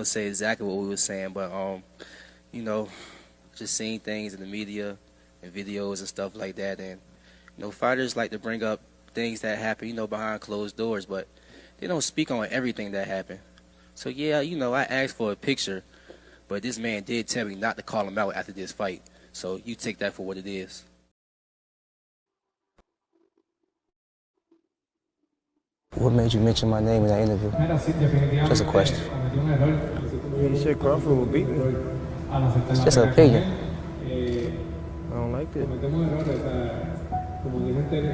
Say exactly what we were saying, but you know, just seeing things in the media and videos and stuff like that, and fighters like to bring up things that happen, behind closed doors, but they don't speak on everything that happened. So yeah, I asked for a picture, but this man did tell me not to call him out after this fight. So you take that for what it is. What made you mention my name in that interview? Just a question. You said Crawford will beat me. It's just an opinion. I don't like it.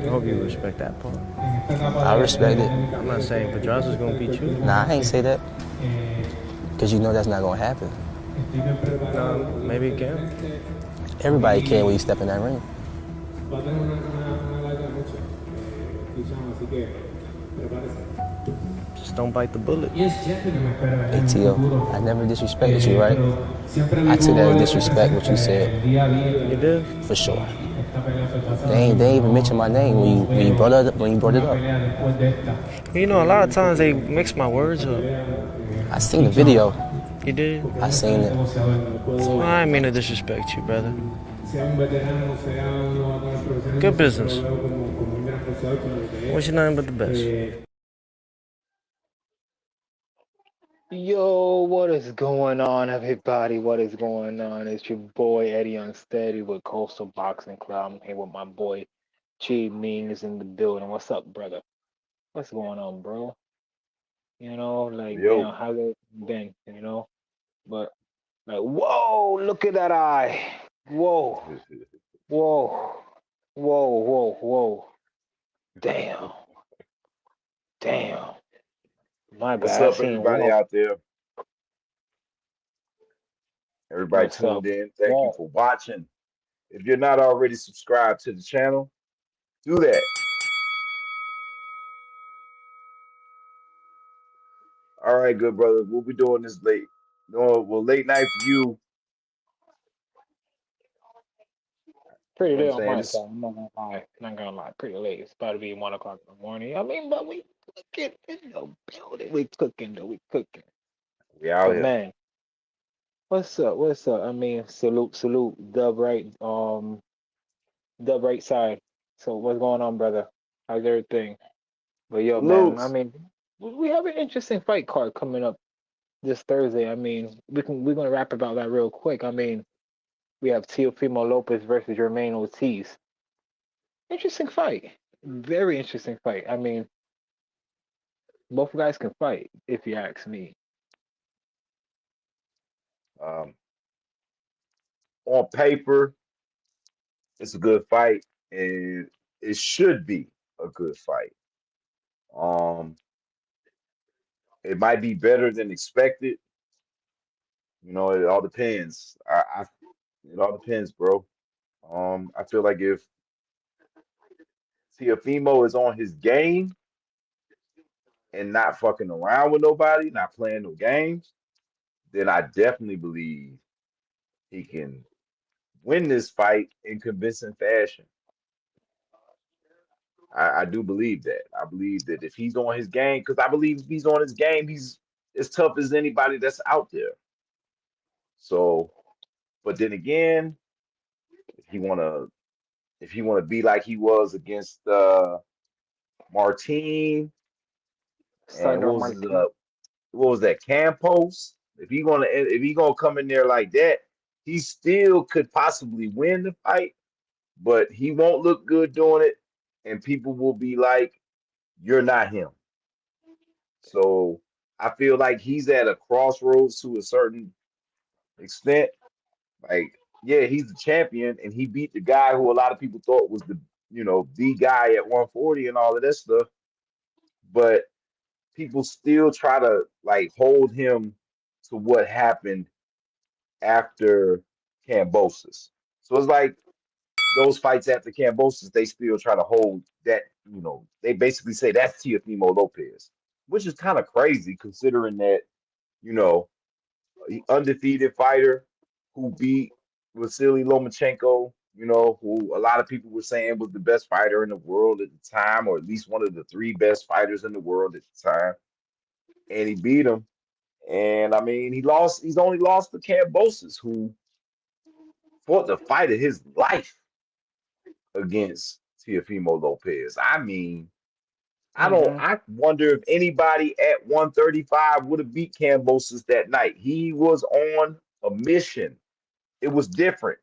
I hope you respect that part. I respect it. I'm not saying Pedraza's gonna beat you. Nah, I ain't say that. Because that's not gonna happen. No, maybe it can. Everybody can when you step in that ring. Just don't bite the bullet. Hey, Tio, I never disrespected you, right? I took that as disrespect, what you said. You did? For sure. They ain't even mention my name when you brought it up. You know, a lot of times they mix my words up. I seen the video. You did? I seen it. Well, I didn't mean to disrespect you, brother. Good business. Wish you nothing but the best. Yo, what is going on, everybody? What is going on? It's your boy Eddie Unsteady with Coastal Boxing Club. I'm here with my boy Jamaine is in the building. What's up, brother? What's going on, bro? Damn, how's it been? But whoa, look at that eye. Whoa, whoa, whoa, whoa, whoa. Damn. My bad. What's up, everybody out there? Everybody What's tuned up? in. Thank you for watching. If you're not already subscribed to the channel, do that. All right, good brother. We'll be doing this late. No, well, late night for you. Pretty late on my side. I'm not gonna lie. Pretty late. It's about to be 1 o'clock in the morning. I mean, but we cooking in the building. We cooking though. We cooking. We out here. Man, what's up? I mean, salute. Dub right side. So what's going on, brother? How's everything? But yo, man, I mean, we have an interesting fight card coming up this Thursday. I mean, we're gonna rap about that real quick. I mean, we have Teofimo Lopez versus Jamaine Ortiz. Interesting fight. Very interesting fight. I mean, both guys can fight, if you ask me. On paper, it's a good fight, and it should be a good fight. It might be better than expected. It all depends. It all depends, bro. I feel like if Teofimo is on his game and not fucking around with nobody, not playing no games, then I definitely believe he can win this fight in convincing fashion. I do believe that. I believe that if he's on his game, because I believe if he's on his game, he's as tough as anybody that's out there. So, but then again, if he wanna be like he was against Martin, and Sandor Martin. what was that? Campos. If he gonna come in there like that, he still could possibly win the fight, but he won't look good doing it, and people will be like, "You're not him." So I feel like he's at a crossroads to a certain extent. Like, yeah, he's the champion, and he beat the guy who a lot of people thought was the guy at 140 and all of that stuff. But people still try to like hold him to what happened after Cambosis. So it's like those fights after Cambosis, they still try to hold that, they basically say that's Teofimo Lopez, which is kind of crazy considering that, you know, he undefeated fighter who beat Vasily Lomachenko, who a lot of people were saying was the best fighter in the world at the time, or at least one of the three best fighters in the world at the time. And he beat him. And I mean, he's only lost to Cambosis, who fought the fight of his life against Teofimo Lopez. I mean, I wonder if anybody at 135 would have beat Cambosis that night. He was on a mission. It was different.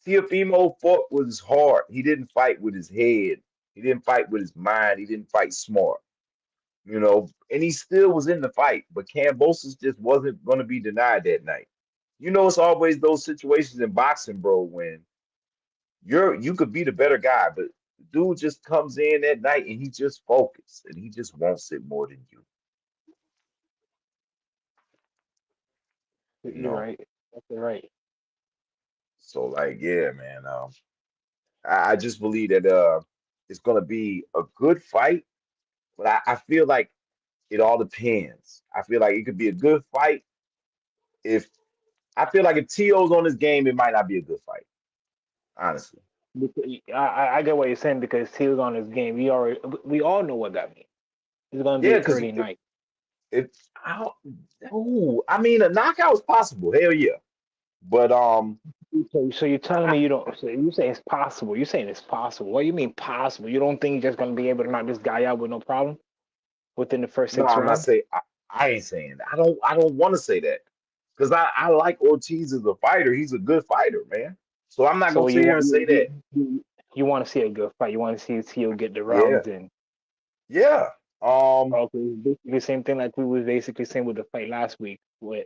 Teofimo fought with his heart. He didn't fight with his head. He didn't fight with his mind. He didn't fight smart. And he still was in the fight, but Cambosis just wasn't going to be denied that night. It's always those situations in boxing, bro, when you could be the better guy, but the dude just comes in that night and he just focused and he just wants it more than you. You're right. That's right. So like, yeah, man. I just believe that it's gonna be a good fight, but I feel like it all depends. I feel like it could be a good fight. If I feel like if T.O.'s on his game, it might not be a good fight. Honestly. I get what you're saying because he was on his game. We all know what that means. It's gonna be a pretty night. I mean, a knockout is possible. Hell yeah. But So you're telling me you don't? So you say it's possible. You're saying it's possible. What do you mean possible? You don't think you're just gonna be able to knock this guy out with no problem within the first 6 rounds? I'm not saying. I ain't saying that. I don't want to say that because I like Ortiz as a fighter. He's a good fighder, man. So I'm not gonna sit here and say that. You want to see a good fight. You want to see Tio get the rounds in. Yeah. Okay, basically the same thing like we was basically saying with the fight last week with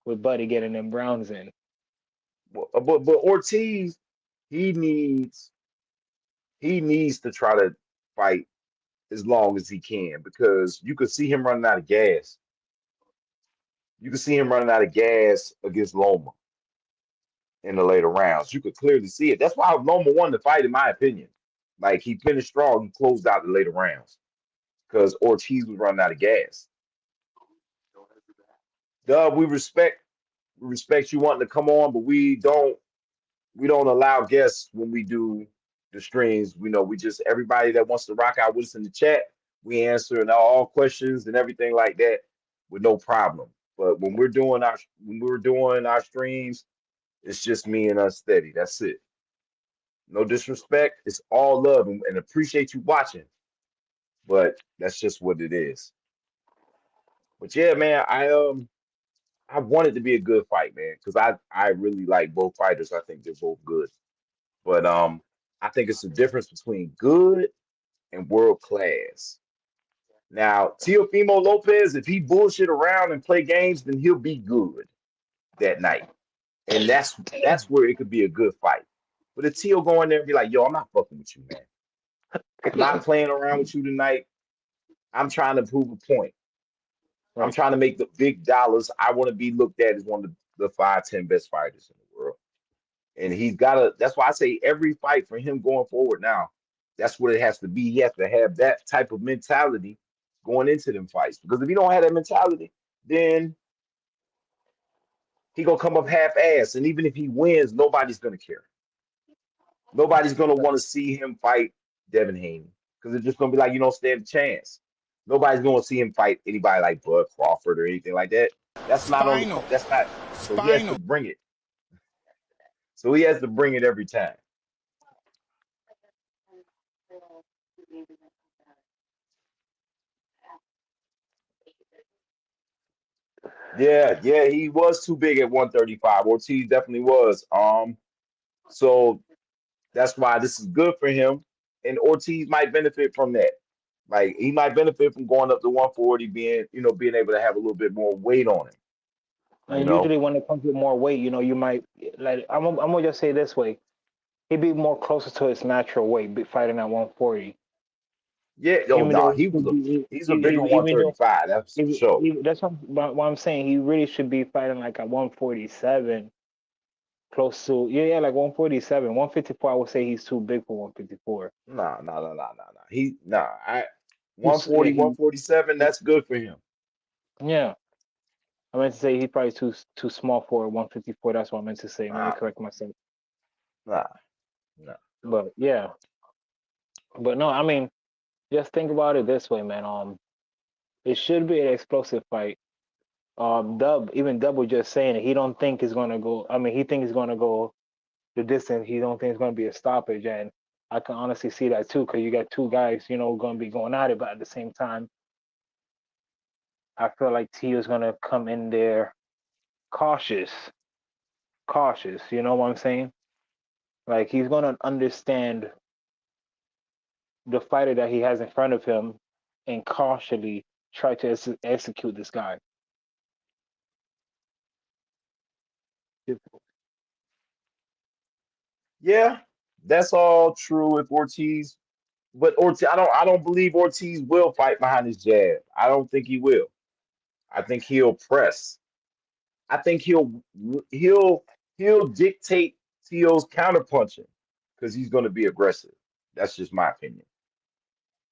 Buddy getting them rounds in. But Ortiz, he needs to try to fight as long as he can because you could see him running out of gas. You could see him running out of gas against Loma in the later rounds. You could clearly see it. That's why Loma won the fight, in my opinion. Like he finished strong, he closed out the later rounds because Ortiz was running out of gas. Dub, we respect you wanting to come on, but we don't allow guests when we do the streams. We just everybody that wants to rock out with us in the chat, we answer all questions and everything like that with no problem. But when we're doing our streams, it's just me and Unsteady. That's it. No disrespect. It's all love and appreciate you watching. But that's just what it is. But yeah, man, I want it to be a good fight, man, because I really like both fighters. I think they're both good. But I think it's the difference between good and world class. Now, Teofimo Lopez, if he bullshit around and play games, then he'll be good that night. And that's where it could be a good fight. But if Teo go in there and be like, yo, I'm not fucking with you, man. I'm not playing around with you tonight. I'm trying to prove a point. I'm trying to make the big dollars. I want to be looked at as one of the 5-10 best fighters in the world. And that's why I say every fight for him going forward now, that's what it has to be. He has to have that type of mentality going into them fights. Because if he don't have that mentality, then he gonna come up half-ass. And even if he wins, nobody's gonna care. Nobody's gonna want to see him fight Devin Haney. Because it's just gonna be like, you don't stand a chance. Nobody's gonna see him fight anybody like Bud Crawford or anything like that. That's not. So he has to bring it. So he has to bring it every time. Yeah, yeah, he was too big at 135. Ortiz definitely was. So that's why this is good for him. And Ortiz might benefit from that. Like he might benefit from going up to 140, being able to have a little bit more weight on him. You And know, usually when it comes with more weight, you might like I'm gonna just say it this way. He'd be more closer to his natural weight, fighting at 140. yeah. Oh Even no, though he's a bigger even though 135. That's for sure. that's what I'm saying. He really should be fighting like at 147, close to like 147, 154. I would say he's too big for 154. No, no, no, no, no, no. I Yeah, 140, 147. That's good for him. yeah. I meant to say he's probably too small for 154. That's what I meant to say. Let me Nah, correct myself. nah, nah. But yeah, but no, I mean, just think about it this way, man. It should be an explosive fight. Dub was just saying it. He don't think it's gonna go. I mean, he thinks it's gonna go the distance. He don't think it's gonna be a stoppage, and I can honestly see that too, because you got two guys, gonna be going at it, but at the same time, I feel like Tio's gonna come in there cautious, cautious. You know what I'm saying? Like he's gonna understand the fighter that he has in front of him, and cautiously try to execute this guy. Yeah, that's all true if Ortiz. But Ortiz, I don't believe Ortiz will fight behind his jab. I don't think he will. I think he'll press. I think he'll he'll dictate Tio's counterpunching because he's going to be aggressive. That's just my opinion.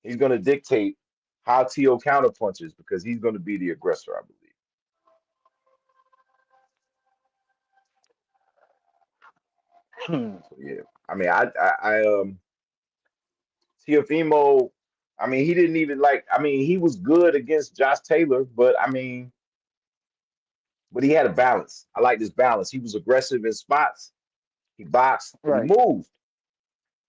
He's going to dictate how Tio counterpunches because he's going to be the aggressor, I believe. So yeah, I mean, Teofimo. I mean, he didn't even like. I mean, he was good against Josh Taylor, but he had a balance. I like this balance. He was aggressive in spots. He boxed, but he Right. moved.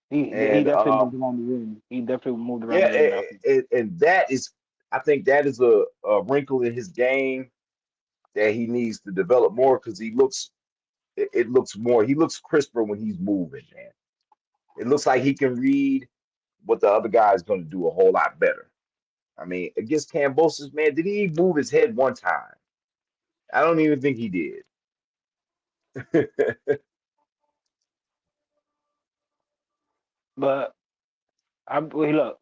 He And definitely moved around the ring. He definitely moved around yeah, the ring after. and I think that is a wrinkle in his game that he needs to develop more because it looks more, he looks crisper when he's moving, man. It looks like he can read what the other guy is going to do a whole lot better. I mean, against Cambosis, man, did he move his head one time? I don't even think he did. But look.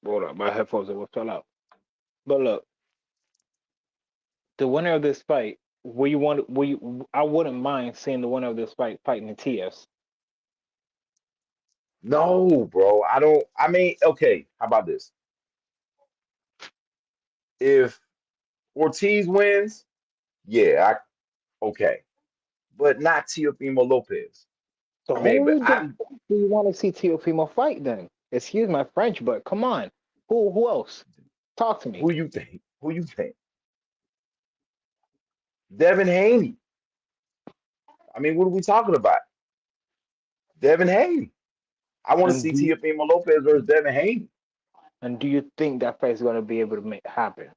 Hold up, my headphones will fell out. But look, the winner of this fight, I wouldn't mind seeing the winner of this fight fighting the TS. No, bro. I don't. I mean, okay. How about this? If Ortiz wins, yeah, okay, but not Teofimo Lopez. So I mean, but who the fuck do you want to see Teofimo fight then? Excuse my French, but come on. Who else? Talk to me. who you think? Who you think? Devin Haney. I mean, what are we talking about? Devin Haney. I want to And see do Teofimo Lopez versus Devin Haney. and do you think that fight's gonna be able to happen?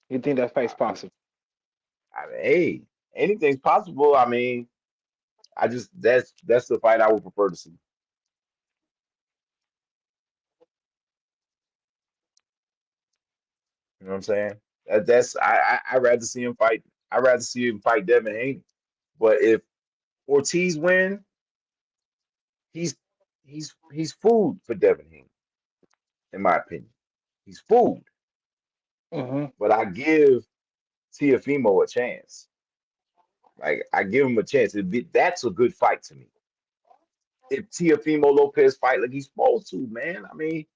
You think that fight's possible? I mean, hey, anything's possible. I mean, I just that's the fight I would prefer to see. You know what I'm saying? That's I'd rather see him fight. I'd rather see him fight Devin Haney. But if Ortiz win, he's he's food for Devin Haney, in my opinion. He's food. Mm-hmm. But I give Teofimo a chance. Like I give him a chance. That's a good fight to me. If Teofimo Lopez fight like he's supposed to, man. I mean,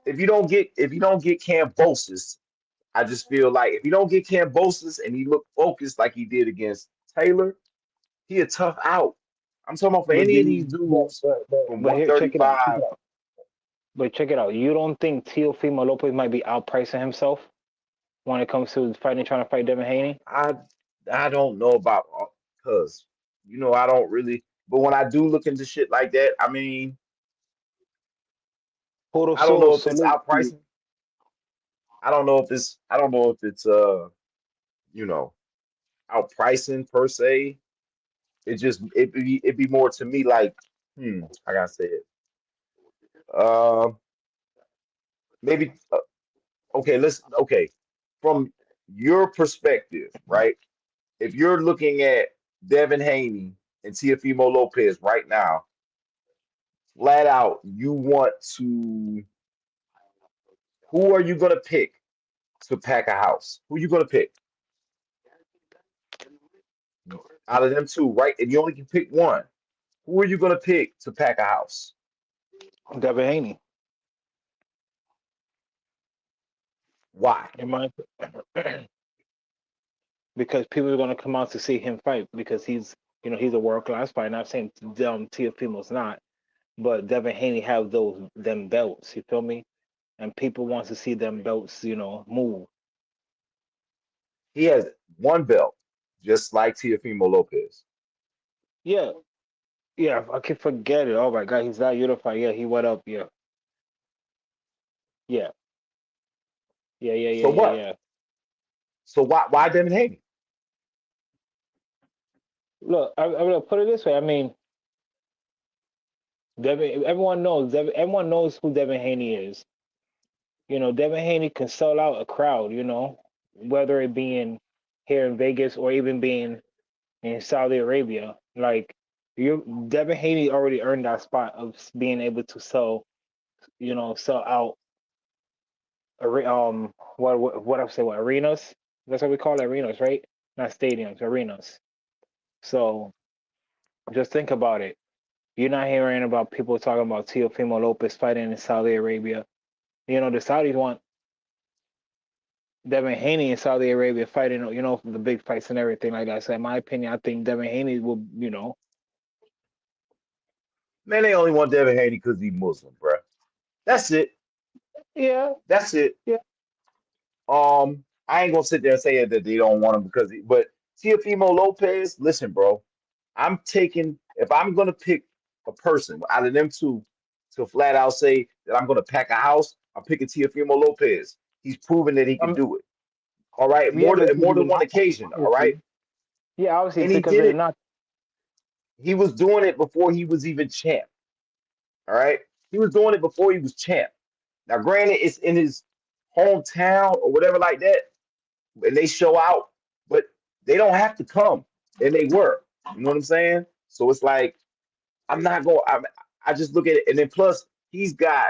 if you don't get Cambosis, I just feel like if you don't get Cambosis and he look focused like he did against Taylor, he a tough out. I'm talking about for But any do of these you, dudes from but here, check it out. Check 135. it out. But check it out. You don't think Teofimo Lopez might be outpricing himself when it comes to fighting, trying to fight Devin Haney? I I don't know about because I don't really. But when I do look into shit like that, I mean, Total I don't know if it's salute to you. outpricing. I don't know if it's you know, outpricing per se. It'd be more to me like, I gotta say it. Uh, maybe okay. From your perspective, right? If you're looking at Devin Haney and Teofimo Lopez right now, flat out, you want to. Who are you gonna pick to pack a house? Who you gonna pick out of them two, right? And you only can pick one. Who are you gonna pick to pack a house? Devin Haney. Why? In my because people are going to come out to see him fight because he's a world class fighter. Not saying Teofimo's not, but Devin Haney have them belts. You feel me? And people want to see them belts, move. He has one belt, just like Teofimo Lopez. Yeah, yeah. I can forget it. Oh my God, he's that unified. Yeah, he went up. Yeah, yeah, yeah. So what? Yeah. So why Devin Haney? Look, I'm gonna put it this way. I mean, everyone knows who Devin Haney is. Devin Haney can sell out a crowd, whether it being here in Vegas or even being in Saudi Arabia. Like, Devin Haney already earned that spot of being able to sell out. What I say? What arenas? That's what we call it, arenas, right? Not stadiums, arenas. So just think about it. You're not hearing about people talking about Teofimo Lopez fighting in Saudi Arabia. The Saudis want Devin Haney in Saudi Arabia fighting, the big fights and everything like that. So in my opinion, I think Devin Haney will, Man, they only want Devin Haney because he's Muslim, bro. That's it. Yeah. That's it. Yeah. I ain't gonna sit there and say that they don't want him but Teofimo Lopez, listen, bro. If I'm gonna pick a person out of them two to flat out say that I'm gonna pack a house, I'm picking Teofimo Lopez. He's proven that he can do it. All right, Yeah, more than one occasion. All right. Yeah, obviously, And he because did they're it. not. He was doing it before he was even champ. All right, he was doing it before he was champ. Now, granted, it's in his hometown or whatever like that, and they show out, but they don't have to come, and they were. You know what I'm saying? So it's like I'm not going. I just look at it, and then plus he's got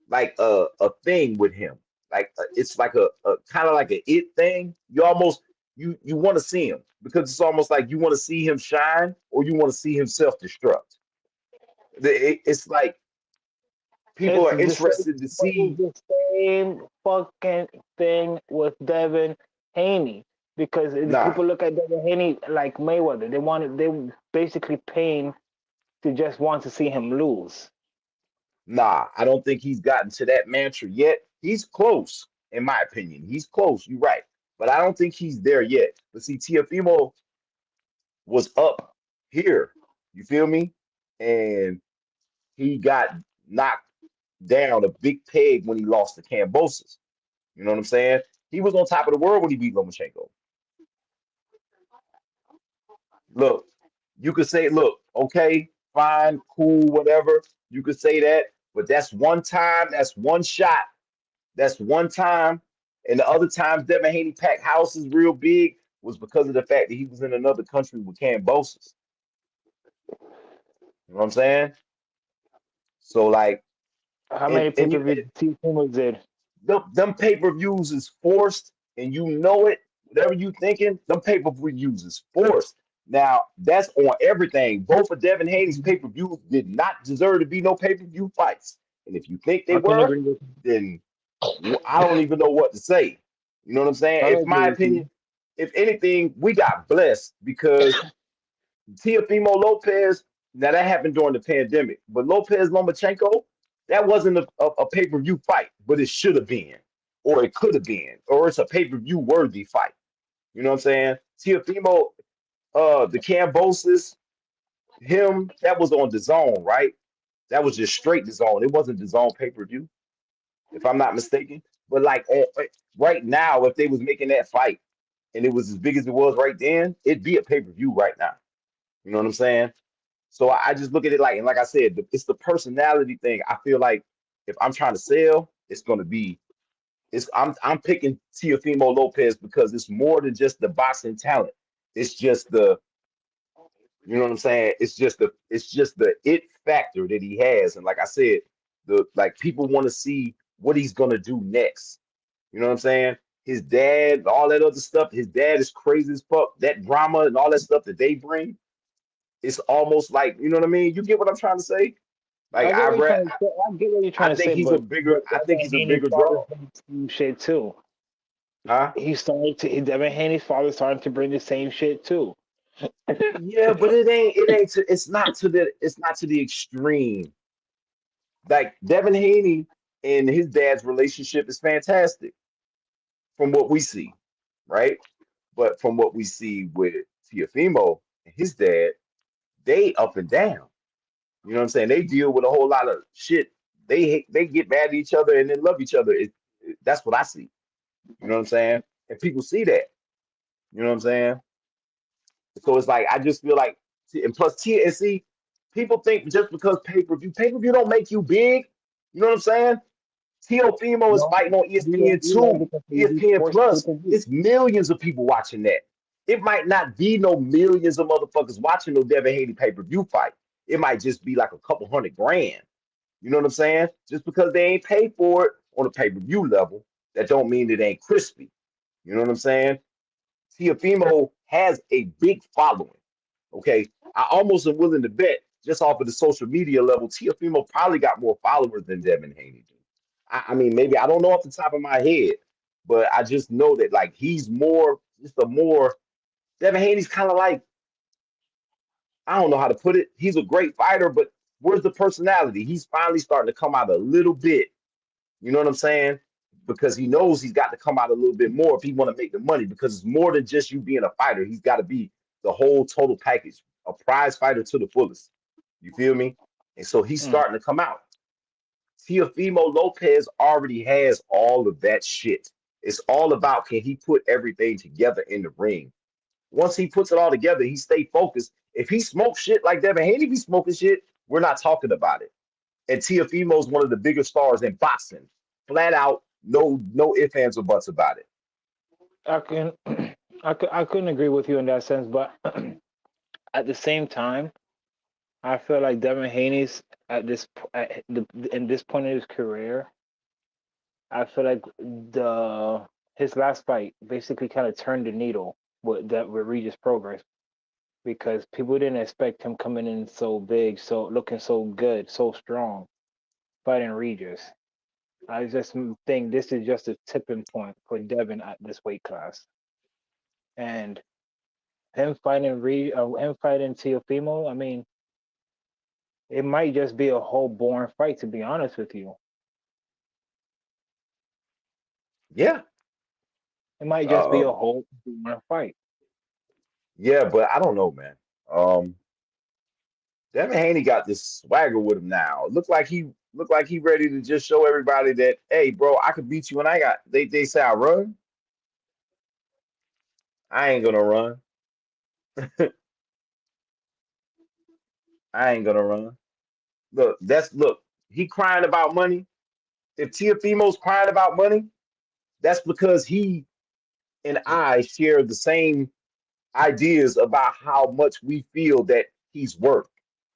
like a thing with him, like it's like a kind of like a it thing. You almost you want to see him because it's almost like you want to see him shine or you want to see him self-destruct. It's like people are interested to see. The same fucking thing with Devin Haney because people look at Devin Haney like Mayweather. They basically paying to just want to see him lose. Nah, I don't think he's gotten to that mantra yet. He's close, in my opinion. He's close. You're right, but I don't think he's there yet. But see, Teofimo was up here. You feel me? And he got knocked down a big peg when he lost to Kambosos. You know what I'm saying? He was on top of the world when he beat Lomachenko. Look, you could say, look, okay, fine, cool, whatever. You could say that, but that's one time, that's one shot, that's one time. And the other times Devin Haney packed houses real big was because of the fact that he was in another country with Kambosos. You know what I'm saying? So like, how many pay-per-view Teofimo did? Them pay-per-views is forced, and you know it. Whatever you thinking, them pay-per-views is forced. Now that's on everything. Both of Devin Haney's pay-per-views did not deserve to be no pay-per-view fights. And if you think they were, then I don't even know what to say. You know what I'm saying? In my opinion, if anything, we got blessed because Teofimo Lopez. Now that happened during the pandemic, but Lopez Lomachenko, that wasn't a pay-per-view fight, but it should have been, or it could have been, or it's a pay-per-view worthy fight. You know what I'm saying? Teofimo, the Kambosos, him, that was on the zone, right? That was just straight DAZN. It wasn't DAZN pay-per-view, if I'm not mistaken. But like right now, if they was making that fight and it was as big as it was right then, it'd be a pay-per-view right now. You know what I'm saying? So I just look at it like, and like I said, it's the personality thing. I feel like if I'm trying to sell, it's gonna be I'm picking Teofimo Lopez because it's more than just the boxing talent. It's just the you know what I'm saying? It's just the it factor that he has. And like I said, people want to see what he's gonna do next. You know what I'm saying? His dad, all that other stuff. His dad is crazy as fuck. That drama and all that stuff that they bring, it's almost like, you know what I mean? You get what I'm trying to say? Like I get what you're trying to say, but I think he's a Haney's bigger father's draw. doing the same shit too. Huh? Devin Haney's father starting to bring the same shit too. Yeah, but it's not to the extreme. Like Devin Haney and his dad's relationship is fantastic from what we see, right? But from what we see with Teofimo and his dad, they up and down. You know what I'm saying? They deal with a whole lot of shit. They get mad at each other and then love each other. That's what I see. You know what I'm saying? And people see that. You know what I'm saying? So it's like I just feel like, and plus TNC, people think just because pay-per-view don't make you big. You know what I'm saying? Teofimo is No, fighting on ESPN two, because they ESPN forced Plus. pay-per-view. It's millions of people watching that. It might not be no millions of motherfuckers watching no Devin Haney pay-per-view fight. It might just be like a couple hundred grand. You know what I'm saying? Just because they ain't paid for it on a pay-per-view level, that don't mean it ain't crispy. You know what I'm saying? Teofimo has a big following. Okay, I almost am willing to bet just off of the social media level, Teofimo probably got more followers than Devin Haney do. I mean, maybe I don't know off the top of my head, but I just know that like he's more, just a more. Devin Haney's kind of like, I don't know how to put it. He's a great fighter, but where's the personality? He's finally starting to come out a little bit. You know what I'm saying? Because he knows he's got to come out a little bit more if he want to make the money. Because it's more than just you being a fighter. He's got to be the whole total package, a prize fighter to the fullest. You feel me? And so he's starting to come out. Teofimo Lopez already has all of that shit. It's all about, can he put everything together in the ring? Once he puts it all together, he stay focused. If he smokes shit like Devin Haney be smoking shit, we're not talking about it. And Teofimo is one of the biggest stars in boxing. Flat out, no ifs, ands, or buts about it. I couldn't agree with you in that sense, but at the same time, I feel like Devin Haney's in this point in his career, I feel like his last fight basically kind of turned the needle with Regis Progress, because people didn't expect him coming in so big, so looking so good, so strong, fighting Regis. I just think this is just a tipping point for Devin at this weight class, and him fighting Teofimo. I mean, it might just be a whole boring fight, to be honest with you. Yeah. It might just be a whole boring fight. Yeah, but I don't know, man. Devin Haney got this swagger with him now. Look like he ready to just show everybody that, hey, bro, I could beat you, and I got. They say I run. I ain't gonna run. I ain't gonna run. Look. He crying about money. If Teofimo's crying about money, that's because he and I share the same ideas about how much we feel that he's worth.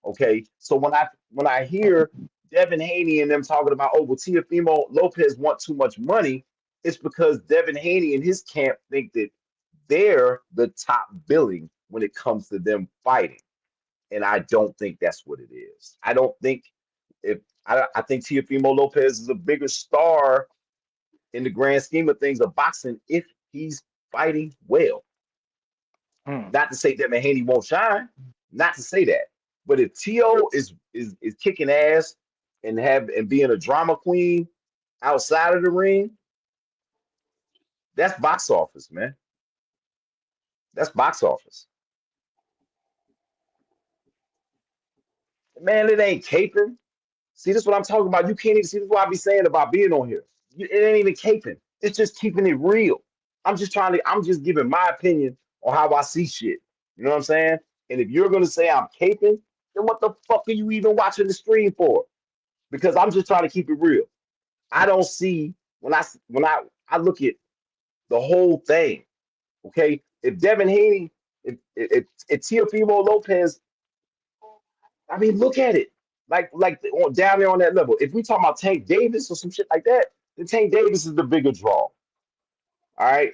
Okay, so when I hear Devin Haney and them talking about, oh, well, Teofimo Lopez want too much money, it's because Devin Haney and his camp think that they're the top billing when it comes to them fighting, and I don't think that's what it is. I don't think I think Teofimo Lopez is a bigger star in the grand scheme of things of boxing if he's fighting well. Not to say that Haney won't shine, not to say that. But if Tio is kicking ass and being a drama queen outside of the ring, that's box office, man. That's box office. Man, it ain't caping. See, this is what I'm talking about. You can't even see this is what I be saying about being on here. It ain't even caping. It's just keeping it real. I'm just giving my opinion on how I see shit. You know what I'm saying? And if you're gonna say I'm caping, then what the fuck are you even watching the stream for? Because I'm just trying to keep it real. I don't see when I look at the whole thing. Okay, if Devin Haney, if Teofimo Lopez, I mean, look at it. Down there on that level. If we talk about Tank Davis or some shit like that, then Tank Davis is the bigger draw. All right,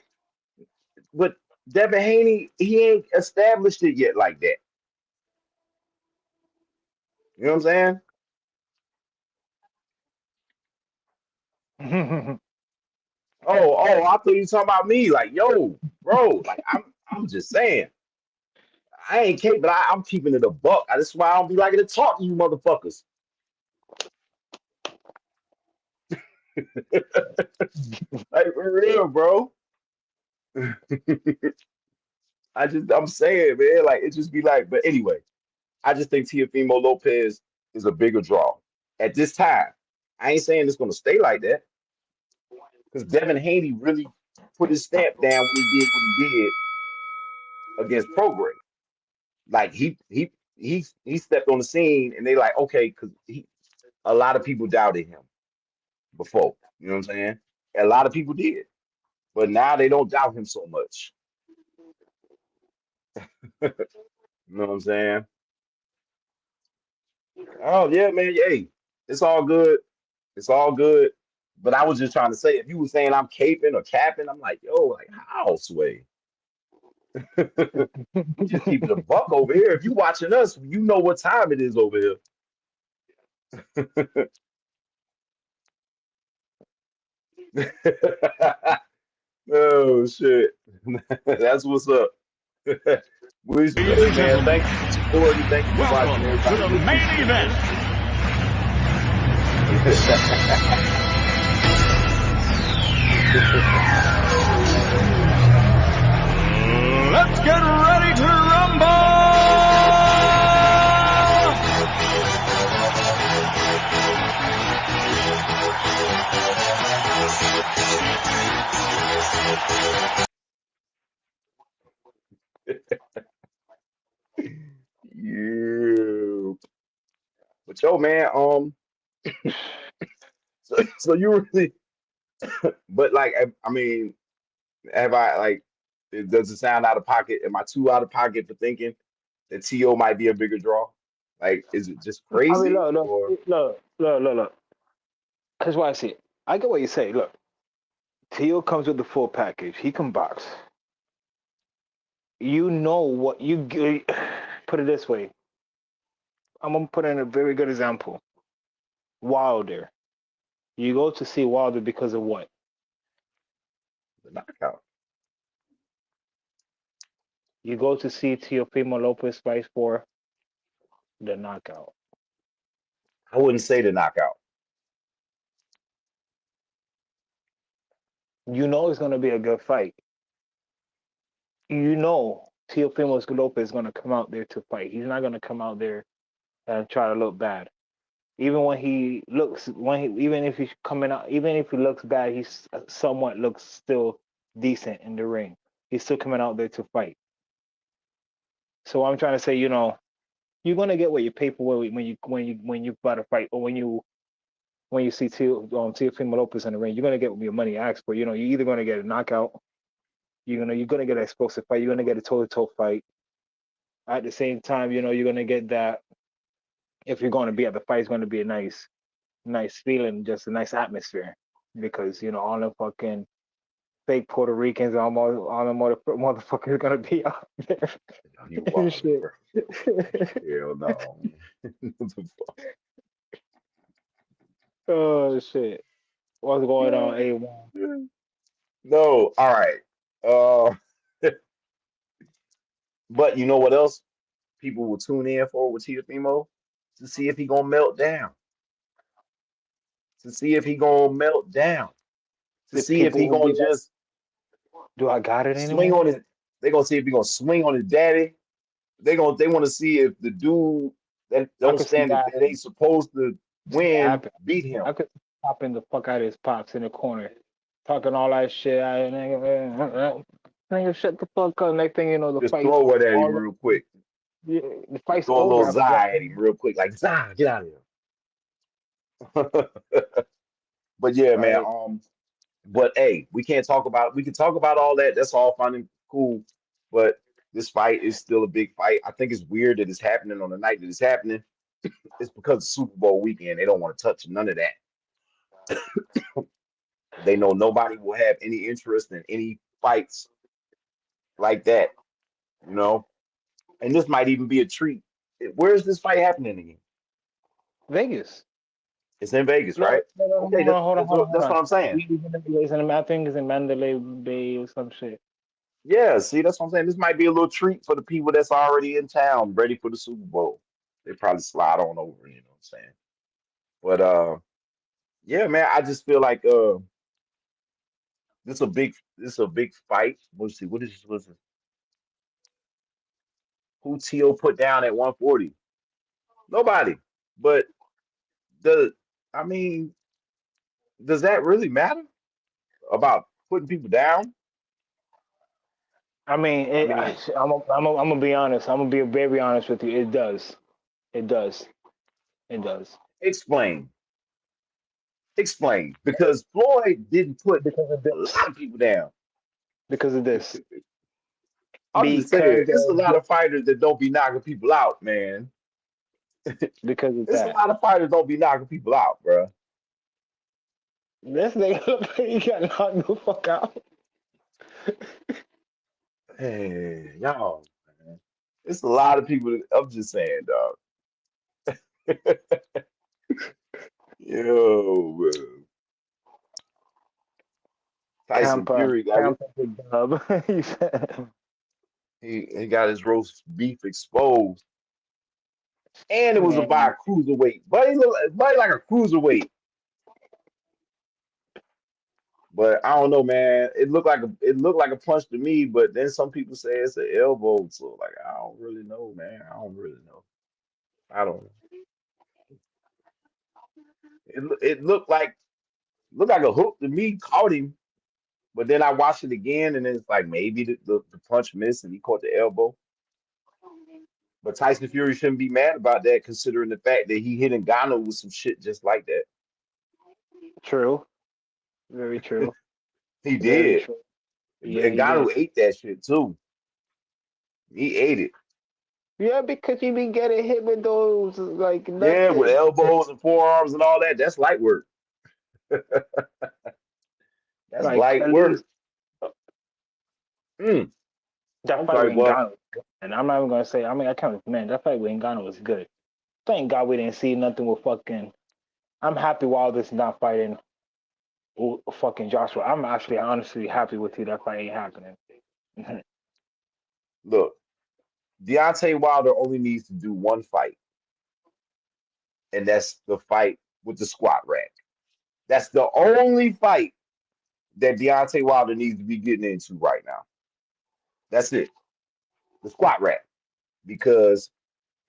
but Devin Haney, he ain't established it yet like that. You know what I'm saying? Oh, I thought you were talking about me. Like, yo, bro, like I'm just saying. I ain't caping, but I'm keeping it a buck. That's why I don't be liking to talk to you motherfuckers. Like, for real, bro. I'm saying, man, like, it just be like, but anyway, I just think Teofimo Lopez is a bigger draw at this time. I ain't saying it's going to stay like that because Devin Haney really put his stamp down when he did what he did against Prograis. Like, he stepped on the scene and they like, okay, because a lot of people doubted him before. You know what I'm saying? A lot of people did. But now they don't doubt him so much. You know what I'm saying? Oh, yeah, man. Hey, it's all good. It's all good. But I was just trying to say, if you were saying I'm caping or capping, I'm like, yo, like, how, Sway? We just keep it a buck over here. If you watching us, you know what time it is over here. Oh, shit. That's what's up. Man, thank you for supporting. Thank you for watching. Welcome to the main event. Let's get ready to rumble! Yeah. But yo, man, so you really, but like, I mean, have I like, does it sound out of pocket? Am I too out of pocket for thinking that T.O. might be a bigger draw? Like, is it just crazy? I mean, or... look. That's why I see it. I get what you say. Look, T.O. comes with the full package. He can box. You know what you put it this way. I'm gonna put in a very good example. Wilder. You go to see Wilder because of what? The knockout. You go to see Teofimo Lopez fight for the knockout. I wouldn't say the knockout. You know it's gonna be a good fight. You know Teofimo Lopez is gonna come out there to fight. He's not gonna come out there and try to look bad. Even when he looks, even if he's coming out, even if he looks bad, he's somewhat looks still decent in the ring. He's still coming out there to fight. So I'm trying to say, you know, you're gonna get what you pay for when you about to fight, or when you see Teofimo Lopez in the ring, you're gonna get your money asked for. You know, you're either gonna get a knockout, you're gonna get an explosive fight, you're gonna get a toe-to-toe fight. At the same time, you know, you're gonna get that. If you're going to be at the fight, it's going to be a nice feeling, just a nice atmosphere, because you know all the fucking fake Puerto Ricans, all the motherfuckers are going to be out there. Shit. Hell no. Oh shit! What's going on, A1? No, all right. But you know what else people will tune in for with Teofimo? To see if he gonna melt down. To see if he gonna melt down. To see if he gonna just do I got it swing on his. They gonna see if he gonna swing on his daddy. They want to see if the dude that don't stand that ain't supposed to win, happened. beat him. I could popping the fuck out of his pops in the corner, talking all that shit. Nigga, shut the fuck up. Next thing you know, the Just fight's throw it at him all real quick. yeah, the Just fight's throw a over little after Zai at that. him real quick, like Zai, get out of here. But yeah, man. Like, But hey, we can talk about all that. That's all fun and cool. But this fight is still a big fight. I think it's weird that it's happening on the night that it's happening. It's because it's Super Bowl weekend. They don't want to touch none of that. They know nobody will have any interest in any fights like that, you know. And this might even be a treat. Where is this fight happening again? Vegas. It's in Vegas, No, right? no, no, Okay, hold on. that's what I'm saying. I think it's in Mandalay Bay or some shit. Yeah, see, that's what I'm saying. This might be a little treat for the people that's already in town, ready for the Super Bowl. They probably slide on over, you know what I'm saying? But yeah, man, I just feel like this is a big fight. Let's see, what is it? Who Tio put down at 140? Nobody. But the I mean, does that really matter about putting people down? I mean, I mean, I'm gonna be honest. I'm gonna be very honest with you. It does. It does. It does. explain. Explain. Because Floyd didn't put Because of a this. lot of people down. Because of this. I'm just saying, Because it's a of lot of fighters that don't be knocking people out, man. because of It's a that. lot of fighters don't be knocking people out, bro. This nigga, he got knocked the fuck out. Hey, y'all, man. It's a lot of people I'm just saying, dog. Yo, man. Tyson Fury got it. Tampa the dub. He said, He got his roast beef exposed. And it was man, about a cruiserweight. Buddy like a cruiserweight. But I don't know, man. It looked like a punch to me, but then some people say it's an elbow. So like I don't really know, man. I don't really know. I don't know. It looked like a hook to me, caught him, but then I watched it again and it's like maybe the punch missed and he caught the elbow. But Tyson Fury shouldn't be mad about that considering the fact that he hit Ngannou with some shit just like that. true. Very true. He Very did. true. Yeah, he Ngannou did. ate that shit too. He ate it. Yeah, because he be getting hit with those like Yeah, with nothing. elbows and forearms and all that. That's light work. That's Like light at work. least Mm. that I'm fight sorry, with boy. Ngannou was good. And I'm not even gonna say. I mean, I can't. Man, that fight with Ngannou was good. Thank God we didn't see nothing with fucking. I'm happy Wilder's not fighting fucking Joshua. I'm actually honestly happy with you that fight ain't happening. Look, Deontay Wilder only needs to do one fight, and that's the fight with the squat rack. That's the only fight that Deontay Wilder needs to be getting into right now. That's it. The squat rack. Because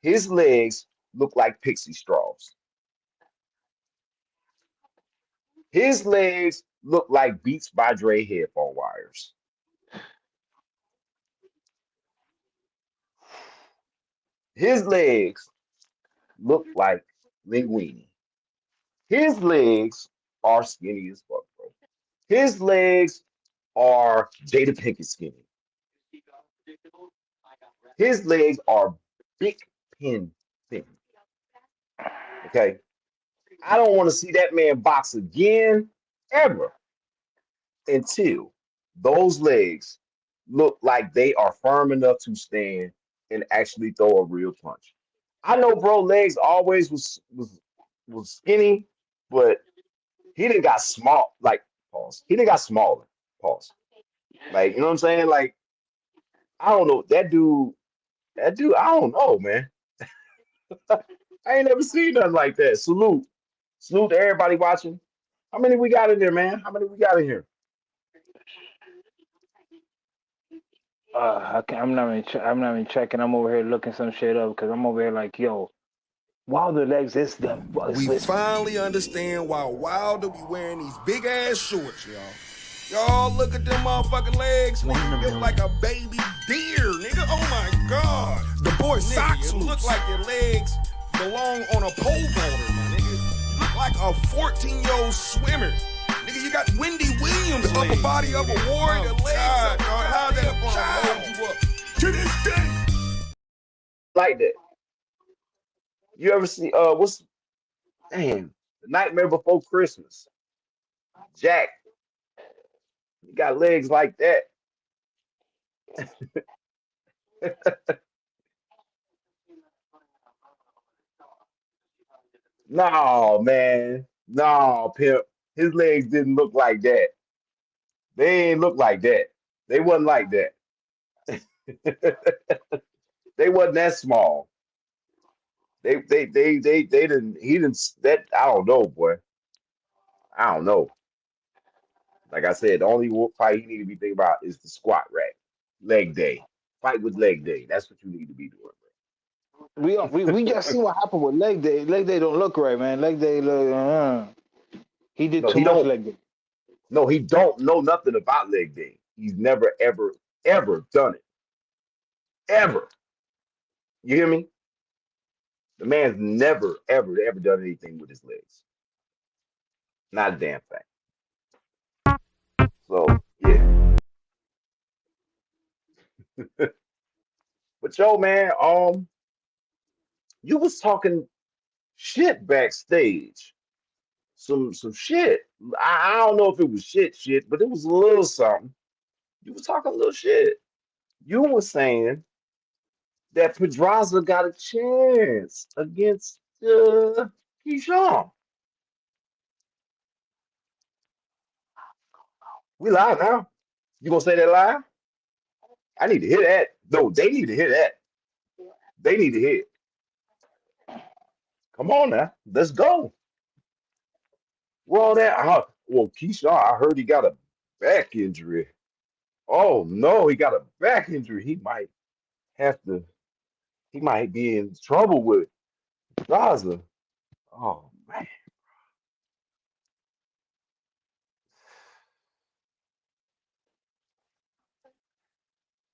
his legs look like pixie straws. His legs look like Beats by Dre headphone wires. His legs look like linguine. His legs are skinny as fuck, bro. His legs are Jada Pinkett skinny. His legs are big pin thin. Okay. I don't want to see that man box again ever until those legs look like they are firm enough to stand and actually throw a real punch. I know bro legs always was skinny, but he didn't got small like pause. He didn't got smaller. Pause. Like, you know what I'm saying? Like, I don't know. That dude, I don't know, man. I ain't never seen nothing like that. Salute. Salute to everybody watching. How many we got in there, man? How many we got in here? I'm not even checking. I'm over here looking some shit up because I'm over here like, yo, Wilder legs is them. We finally understand why Wilder be wearing these big ass shorts, y'all. Y'all look at them motherfucking legs, nigga. You look like a baby deer, nigga. Oh my god. The boy socks look like your legs belong on a pole vaulter, my nigga. You look like a 14-year-old swimmer. Nigga, you got Wendy Williams, the upper body of a warrior. God, how that gonna hold you up to this day? Like that. You ever see The Nightmare Before Christmas? Jack, you got legs like that. No, man. No, pimp. His legs didn't look like that. They ain't look like that. They wasn't like that. They wasn't that small. They didn't he didn't that I don't know, boy. I don't know. Like I said, the only fight you need to be thinking about is the squat rack. Leg day. Fight with leg day. That's what you need to be doing, bro. We just seen what happened with leg day. Leg day don't look right, man. Leg day look he did too much leg day. No, he don't know nothing about leg day. He's never, ever, ever done it. Ever. You hear me? The man's never, ever, ever done anything with his legs. Not a damn thing. So, yeah. But yo, man, you was talking shit backstage. Some shit. I don't know if it was shit, but it was a little something. You were talking a little shit. You were saying that Pedraza got a chance against Keyshawn. We live now. You gonna say that live? I need to hear that. No, they need to hear that. They need to hear it. Come on now. Let's go. Well, Keyshawn, I heard he got a back injury. Oh no, he got a back injury. He might be in trouble with Gaza. Oh man.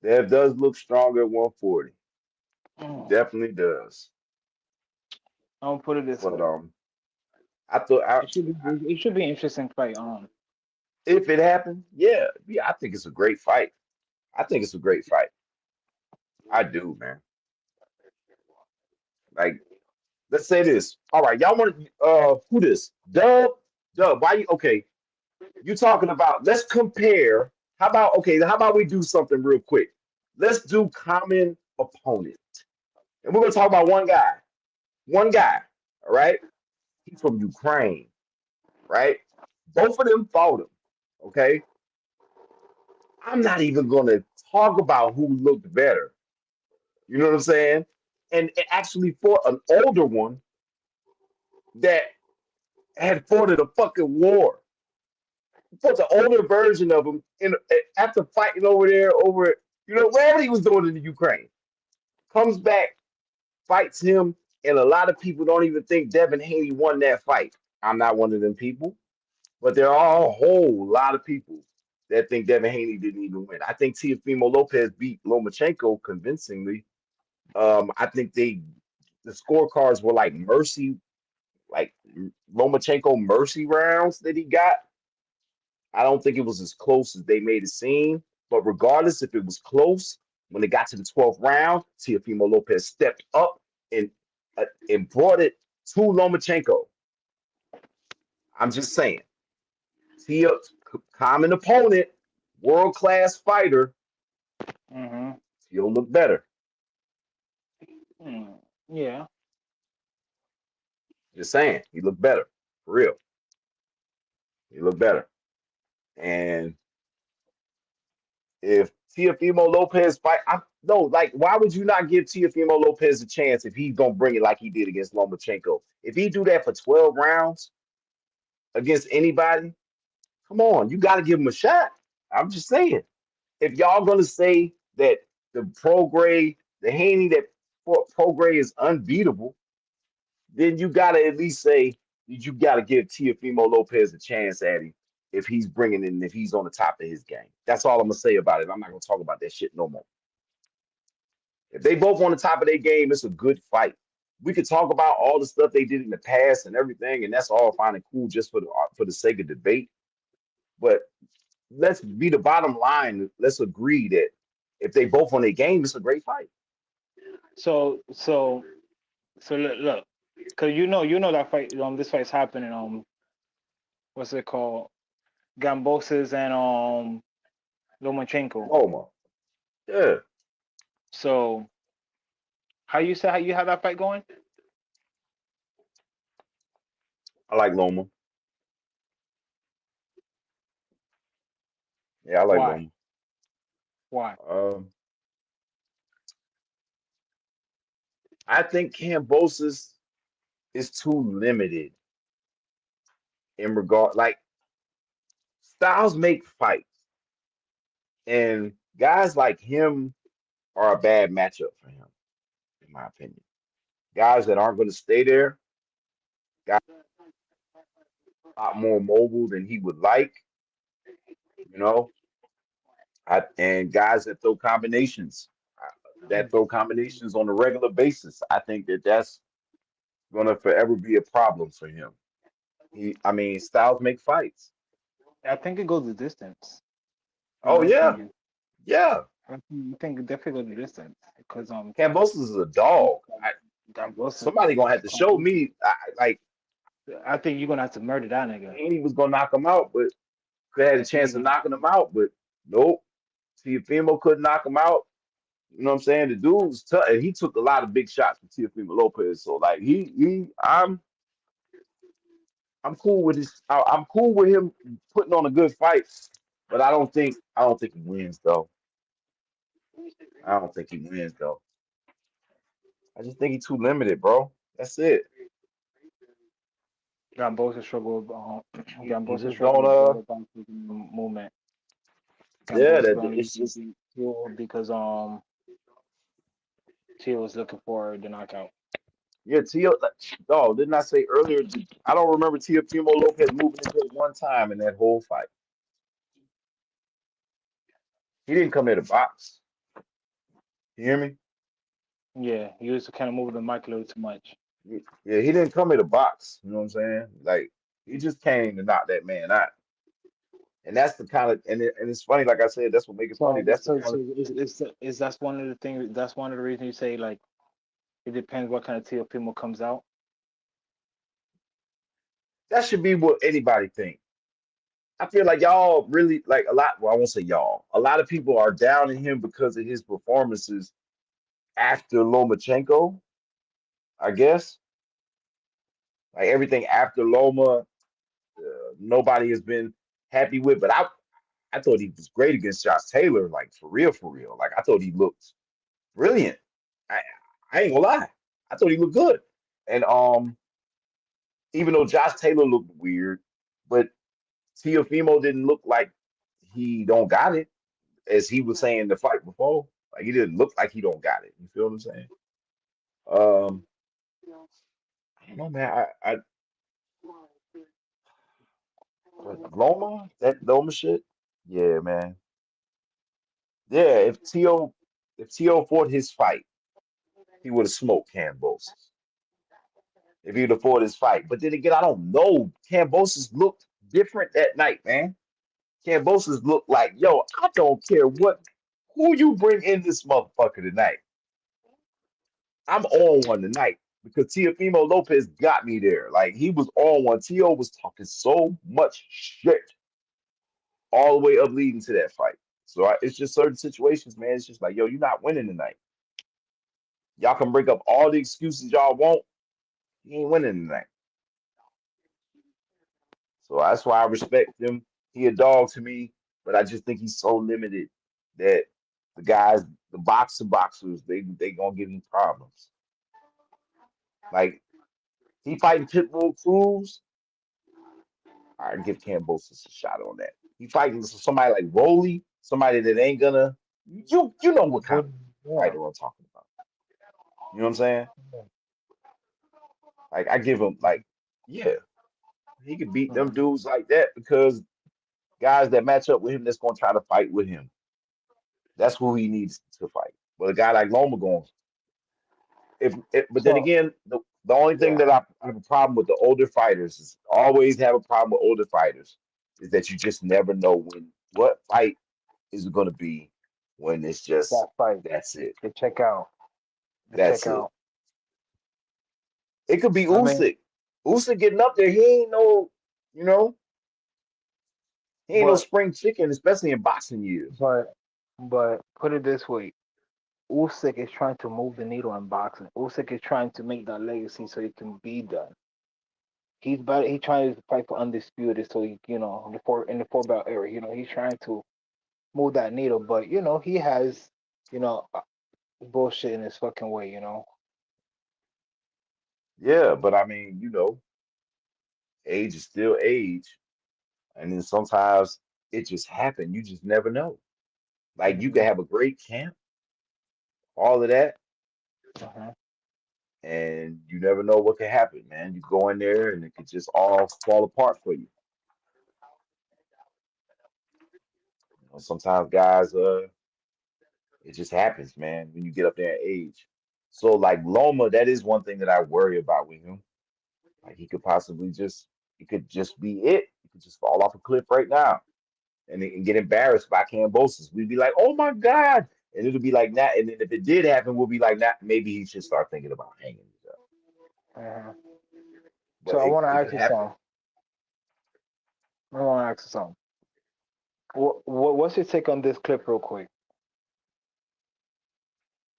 Dev does look stronger at 140. Definitely does. I don't put it this way. I thought it should be an interesting fight. If it happened, yeah, I think it's a great fight. I think it's a great fight. I do, man. Like, let's say this. All right, y'all want who this? Dub, why you okay? You talking about let's compare. How about we do something real quick? Let's do common opponent. And we're gonna talk about one guy. One guy, all right? He's from Ukraine, right? Both of them fought him. Okay. I'm not even gonna talk about who looked better. You know what I'm saying? And it actually fought an older one that had fought in a fucking war. Fought the older version of him after fighting over wherever he was doing in the Ukraine. Comes back, fights him, and a lot of people don't even think Devin Haney won that fight. I'm not one of them people, but there are a whole lot of people that think Devin Haney didn't even win. I think Teofimo Lopez beat Lomachenko convincingly. I think the scorecards were like mercy, like Lomachenko mercy rounds that he got. I don't think it was as close as they made it seem. But regardless, if it was close, when it got to the 12th round, Teofimo Lopez stepped up and brought it to Lomachenko. I'm just saying. Common opponent, world-class fighter. He'll look better. Yeah. Just saying, he looked better. For real. He looked better. And if Teofimo Lopez fight, why would you not give Teofimo Lopez a chance if he's gonna bring it like he did against Lomachenko? If he do that for 12 rounds against anybody, come on, you got to give him a shot. I'm just saying, if y'all gonna say that the Haney that fought Prograis is unbeatable, then you gotta at least say you gotta give Teofimo Lopez a chance at him if he's if he's on the top of his game. That's all I'm gonna say about it. I'm not gonna talk about that shit no more. If they both on the top of their game, it's a good fight. We could talk about all the stuff they did in the past and everything, and that's all fine and cool just for the sake of debate. But let's be the bottom line. Let's agree that if they both on their game, it's a great fight. So look, because you know that fight. This fight's happening. What's it called? Gambosis and Lomachenko. Loma. Yeah. So, how you have that fight going? I like Loma. Yeah, I like Loma. Why? I think Kambosos is too limited in regard, like styles make fights, and guys like him are a bad matchup for him, in my opinion. Guys that aren't going to stay there, guys a lot more mobile than he would like, you know, and guys that throw combinations, on a regular basis. I think that's going to forever be a problem for him. Styles make fights. I think it goes the distance. Oh yeah, yeah. I think it definitely goes the distance because Kambosos is a dog. Somebody gonna have to show me. I think you're gonna have to murder that nigga. He was gonna knock him out, but could have had a chance of knocking him out, but nope. Teofimo couldn't knock him out. You know what I'm saying? The dude's tough, and he took a lot of big shots from Teofimo Lopez. So like I'm cool with this. I'm cool with him putting on a good fight, but I don't think he wins though. I just think he's too limited, bro. That's it. Gambosa struggled. Gambosa struggled with movement. Yeah, it's just because Teo was looking for the knockout. Yeah, didn't I say earlier? I don't remember Teofimo Lopez moving his head one time in that whole fight. He didn't come here to box. You hear me? Yeah, he was kind of moving the mic a little too much. Yeah, he didn't come here to box. You know what I'm saying? Like, he just came to knock that man out. And that's the kind of, and it's funny, like I said, that's what makes it funny. That's that's one of the things. That's one of the reasons you say like it depends what kind of Teofimo comes out. That should be what anybody thinks. I feel like y'all really like a lot. Well, I won't say y'all. A lot of people are down on him because of his performances after Lomachenko, I guess. Like everything after Loma, nobody has been happy with. But I thought he was great against Josh Taylor, like for real. Like I thought he looked brilliant. I ain't gonna lie. I thought he looked good. And even though Josh Taylor looked weird, but Teofimo didn't look like he don't got it, as he was saying the fight before. Like he didn't look like he don't got it. You feel what I'm saying? I don't know, man. That Loma shit, yeah, man. Yeah, if Teo fought his fight, he would have smoked Kambosos. If he'd have fought his fight, but then again, I don't know. Kambosos looked different that night, man. Kambosos looked like, yo, I don't care who you bring in this motherfucker tonight. I'm on one tonight because Teofimo Lopez got me there. Like he was on one. Teo was talking so much shit all the way up leading to that fight. So it's just certain situations, man. It's just like, yo, you're not winning tonight. Y'all can break up all the excuses y'all want. You ain't winning tonight. So that's why I respect him. He a dog to me, but I just think he's so limited that the boxers, they gonna give him problems. Like he fighting Pitbull Cruz, I give Kambosos a shot on that. He fighting somebody like Rolly, somebody that ain't gonna, you know what kind of fighter I'm talking about. You know what I'm saying? Like I give him like, yeah, he could beat them dudes like that because guys that match up with him that's gonna try to fight with him. That's who he needs to fight. But a guy like Loma going, but then So again, the only thing yeah, that I have a problem with the older fighters is always have a problem with older fighters is that you just never know what fight is going to be when it's just that fight. that's it. They check out. They That's check it. out. It could be I mean, Usyk. Usyk getting up there, he ain't no, you know, he ain't no but spring chicken, especially in boxing years. but put it this way. Usyk is trying to move the needle in boxing. Usyk is trying to make that legacy so it can be done. He's trying to fight for undisputed, so he, in the four belt era, he's trying to move that needle. But he has, bullshit in his fucking way. Yeah, but I mean, age is still age. And then sometimes it just happens. You just never know. Like you could have a great camp, all of that, and you never know what could happen, man. You go in there and it could just all fall apart for you. Sometimes guys, it just happens, man, when you get up there in age. So like Loma, that is one thing that I worry about with him. Like he could possibly it could just be it. He could just fall off a cliff right now and get embarrassed by Cambosis. We'd be like, oh my God. And it'll be like that. And then if it did happen, we'll be like that. Maybe he should start thinking about hanging himself. So I want to ask you something. What's your take on this clip, real quick?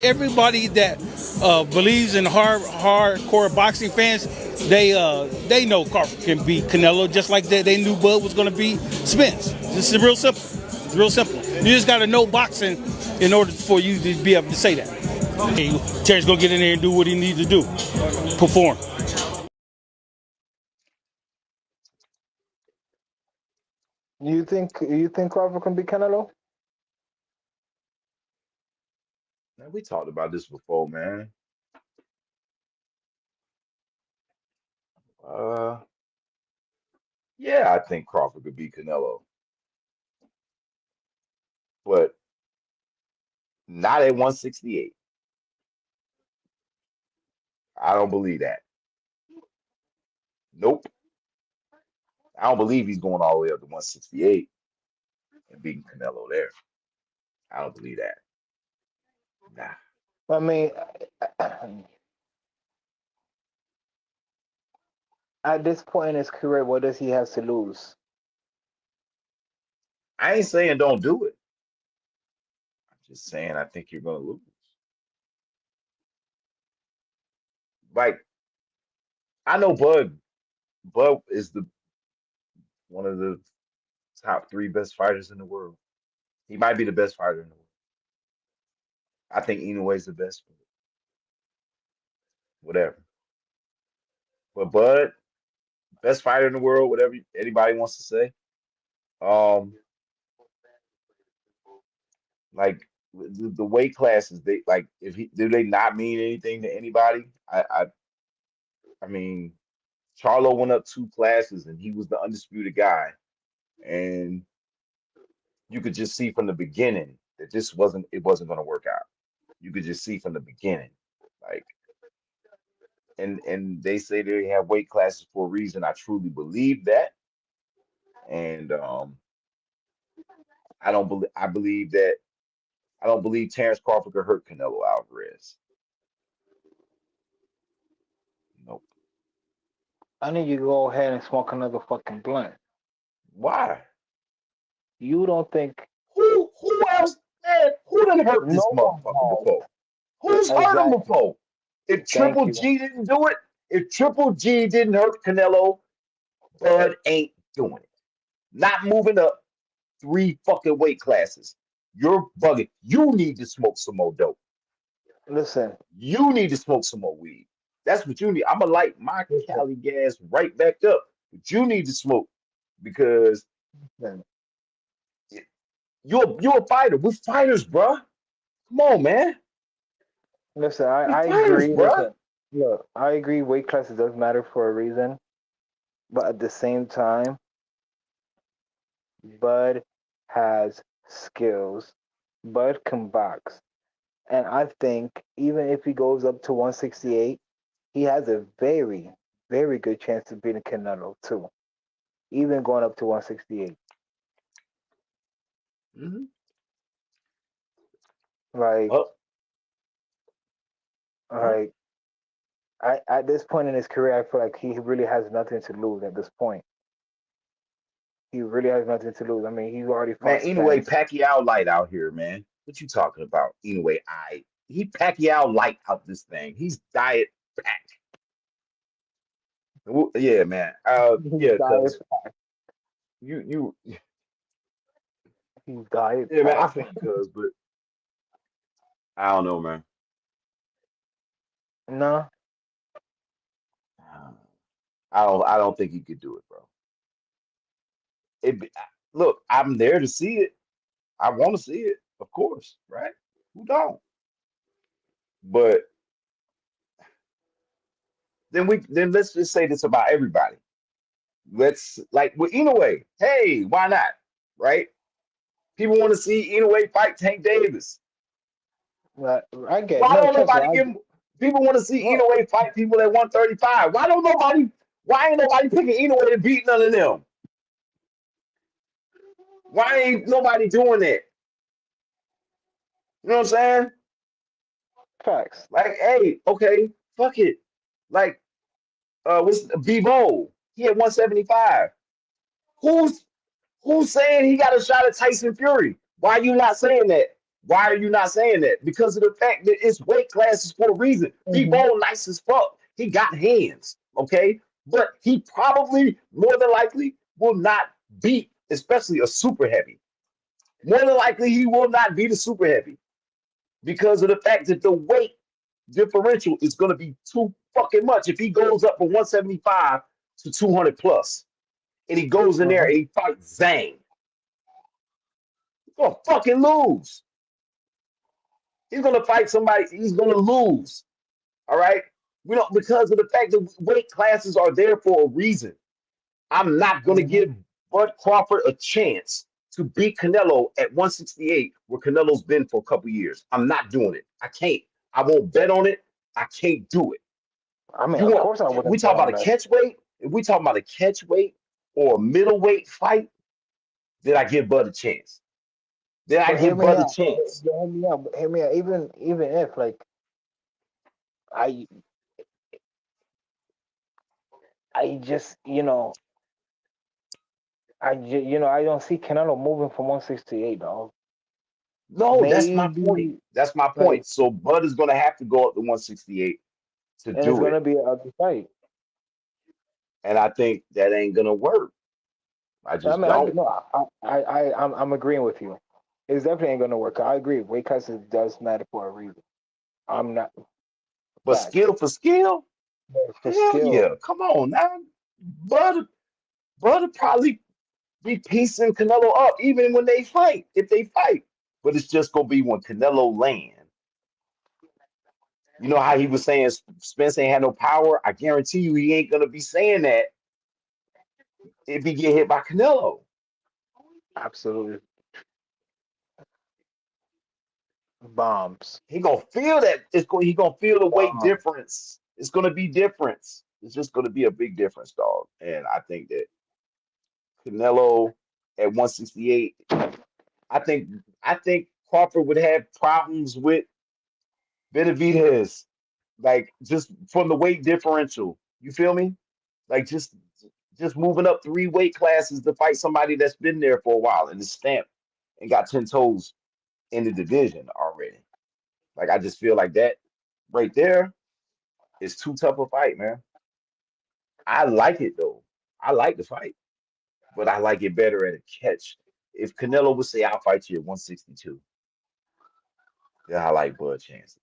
Everybody that believes in hardcore boxing fans, they know Crawford can beat Canelo, just like they knew Bud was going to beat Spence. This is real simple. It's real simple. You just got to know boxing in order for you to be able to say that. Hey, Terry's going to get in there and do what he needs to do. Perform. You think Crawford can beat Canelo? Man, we talked about this before, man. Yeah, I think Crawford could beat Canelo, but not at 168. I don't believe that. Nope. I don't believe he's going all the way up to 168 and beating Canelo there. I don't believe that. Nah. I mean, at this point in his career, what does he have to lose? I ain't saying don't do it. I'm just saying I think you're going to lose. Like, I know Bud is one of the top 3 best fighters in the world. He might be the best fighter in the world. I think Inouye's the best. Whatever. But Bud, best fighter in the world, whatever anybody wants to say. Like the weight classes, they like do they not mean anything to anybody? I mean, Charlo went up 2 classes and he was the undisputed guy, and you could just see from the beginning that it wasn't going to work out. You could just see from the beginning, like, and they say they have weight classes for a reason. I truly believe that, and I believe Terrence Crawford could hurt Canelo Alvarez. Nope. I need you to go ahead and smoke another fucking blunt. Why? You don't think who else? Man, who done hurt this motherfucker before? Who's hurt him before? If Triple G didn't do it, if Triple G didn't hurt Canelo, Bud ain't doing it. Not moving up 3 fucking weight classes. You're bugging. You need to smoke some more dope. Listen. You need to smoke some more weed. That's what you need. I'm going to light my Cali gas right back up. But you need to smoke because you're a fighter. We're fighters, bro. Come on, man. Listen, I agree. Look, I agree. Weight classes does matter for a reason, but at the same time, Bud has skills. Bud can box, and I think even if he goes up to 168, he has a very, very good chance of beating Canelo too. Even going up to 168, Mm-hmm. like, Oh, huh? like at this point in his career, I feel like he really has nothing to lose at this point. He really has nothing to lose. I mean, he's already Man, fought anyway, Spence. Pacquiao light out here, man. What you talking about? Anyway, he Pacquiao light out this thing. He's diet pack. Yeah, man. He's Yeah, diet cause packed. you He's diet yeah, man. I packed. think cause, but I don't know, man. No, I don't think he could do it, bro. Look, I'm there to see it. I want to see it, of course, right? Who don't? But then let's just say this about everybody. Let's like with Inoue. Hey, why not? Right? People want to see Inoue fight Tank Davis. but I get Why no. don't Trust me. nobody give him? People want to see Look, Inoue fight people at 135. Why don't nobody? Why ain't nobody picking Inoue to beat none of them? Why ain't nobody doing that? You know what I'm saying? facts. Like, hey, okay, fuck it. Like, what's Bebo? He at 175. Who's who's saying he got a shot at Tyson Fury? Why are you not saying that? Why are you not saying that? Because of the fact that it's weight classes for a reason. Mm-hmm. Bebo nice as fuck. He got hands, okay? But he probably, more than likely, will not beat, especially a super heavy. More than likely, he will not beat a super heavy because of the fact that the weight differential is going to be too fucking much. If he goes up from 175 to 200 plus, and he goes in there Mm-hmm. and he fights Zhang, he's gonna fucking lose. He's gonna fight somebody. He's gonna lose. All right. We don't because of the fact that weight classes are there for a reason. I'm not gonna Mm-hmm. give Bud Crawford a chance to beat Canelo at 168, where Canelo's been for a couple years. I'm not doing it. I can't. I won't bet on it. I can't do it. I mean, You of want? course I We wouldn't talk bet about on a that. catch weight. If we talk about a catch weight or a middleweight fight, then I give Bud a chance. Then I But hear give me Bud a out. chance. Hear me out. Hear me out. Even if like I I just I don't see Canelo moving from 168, dog. No, that's my point. Maybe That's my like, point. So Bud is going to have to go up to 168 to and it's do gonna it, be an ugly fight. and I think that ain't going to work. I I just mean, I don't. no, I'm agreeing with you. It's definitely ain't gonna work. I agree. Weight classes does matter for a reason. I'm not But facts. skill for skill, But for hell skill, yeah. Come on now. Bud will probably be piecing Canelo up even when they fight, if they fight. But it's just going to be when Canelo land. You know how he was saying Spence ain't had no power? I guarantee you he ain't going to be saying that if he get hit by Canelo. absolutely bombs. He gonna feel that he gonna feel the weight Bomb. difference. It's gonna be difference. It's just gonna be a big difference, dog. And I think that Canelo at 168, I think Crawford would have problems with Benavidez, like just from the weight differential. You feel me? Like just moving up 3 weight classes to fight somebody that's been there for a while and is stamped and got 10 toes in the division already. Like I just feel like that right there is too tough a fight, man. I like it though. I like the fight, but I like it better at a catch. If Canelo would say, "I'll fight you at 162," then I like Bud chances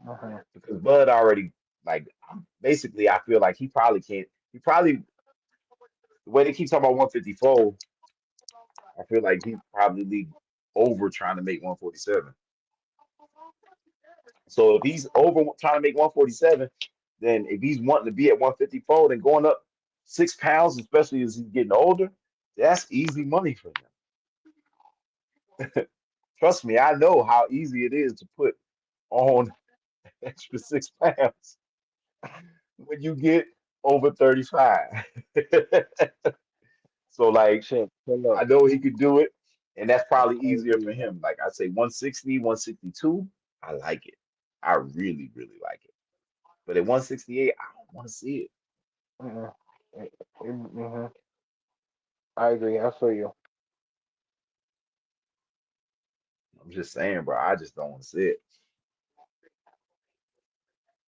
Uh-huh. because Bud already like basically. I feel like he probably can't. He probably the way they keep talking about 154. I feel like he probably over trying to make 147. So if he's over trying to make 147, then if he's wanting to be at 154, then going up 6 pounds, especially as he's getting older, that's easy money for him. Trust me, I know how easy it is to put on extra 6 pounds when you get over 35. So like Shit. I know he could do it, and that's probably easier for him. Like I say 160, 162, I like it. I really, really like it. But at 168, I don't want to see it. Mm-hmm. I agree. I feel you. I'm just saying, bro. I just don't want to see it.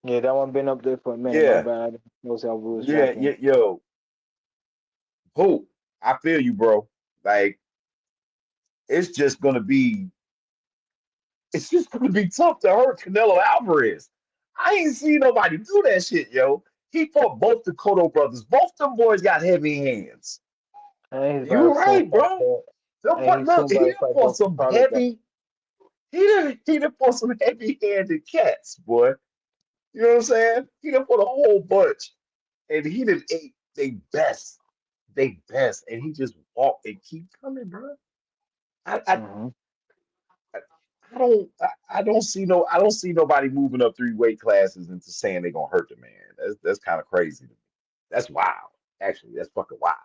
Yeah, that one been up there for a minute. Yeah. My bad. Yeah, yo. Hope, I feel you, bro. Like, it's just gonna be tough to hurt Canelo Alvarez. I ain't seen nobody do that shit, yo. He fought both the Cotto brothers. Both them boys got heavy hands. You right, bro. Look, he done fought some heavy. He done fought some heavy-handed cats, boy. You know what I'm saying? He done fought a whole bunch, and he done ate they best, and he just walked and keep coming, bro. I don't see nobody moving up 3 weight classes into saying they're gonna hurt the man. That's kind of crazy to me. That's wild. Actually, that's fucking wild.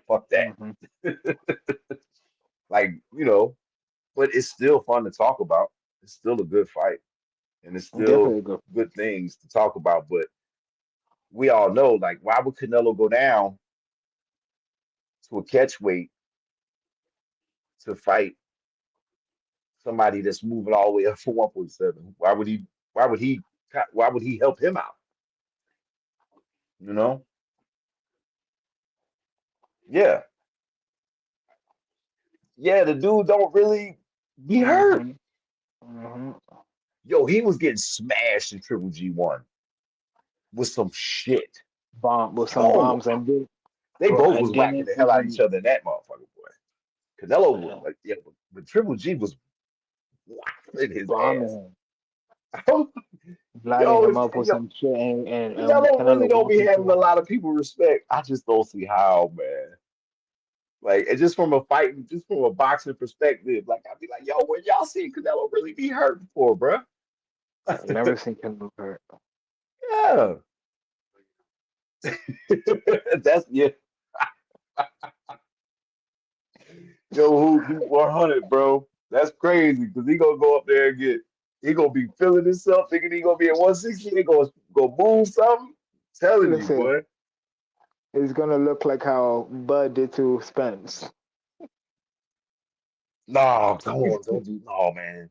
Fuck that. Like, but it's still fun to talk about. It's still a good fight. And it's still good things to talk about. But we all know, like, why would Canelo go down to a catch weight to fight somebody that's moving all the way up for 147? Why would he help him out? You know? Yeah. Yeah, the dude don't really be hurt. Yo, he was getting smashed in Triple G1 with some shit. Bombs and they both was whacking the hell out of each other in that motherfucker, boy. Canelo was like, yeah, but Triple G was whacking his ass. Lighting him up with some shit and Canelo really don't be having a lot of people respect. I just don't see how, man. Like, and just from a boxing perspective, like I'd be like, yo, when y'all seen Canelo really be hurt before, bro? I've never seen Canelo hurt. Yeah. That's yeah. Yo, who 100, bro? That's crazy because he gonna go up there and he gonna be feeling himself, thinking he gonna be at 160. He gonna go move something. Telling you, boy. It's gonna look like how Bud did to Spence. No, come on, don't do no, man.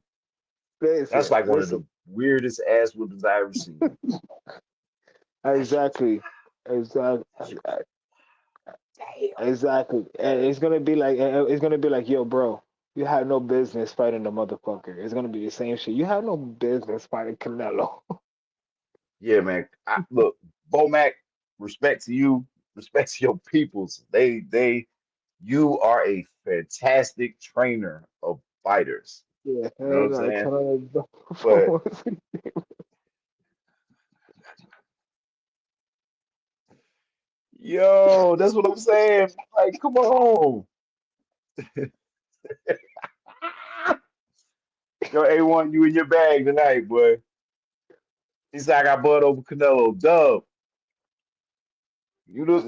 That's like one of the weirdest ass whippings I ever seen. Exactly. And it's gonna be like, yo, bro, you have no business fighting the motherfucker. It's gonna be the same shit. You have no business fighting Canelo. Yeah, man. Look, Bomac, respect to you, respect to your peoples. You are a fantastic trainer of fighters. Yeah, you know what I'm saying? But yo, that's what I'm saying. Like, come on. Yo, A1, you in your bag tonight, boy. He said I got Bud over Canelo. Dub. You know.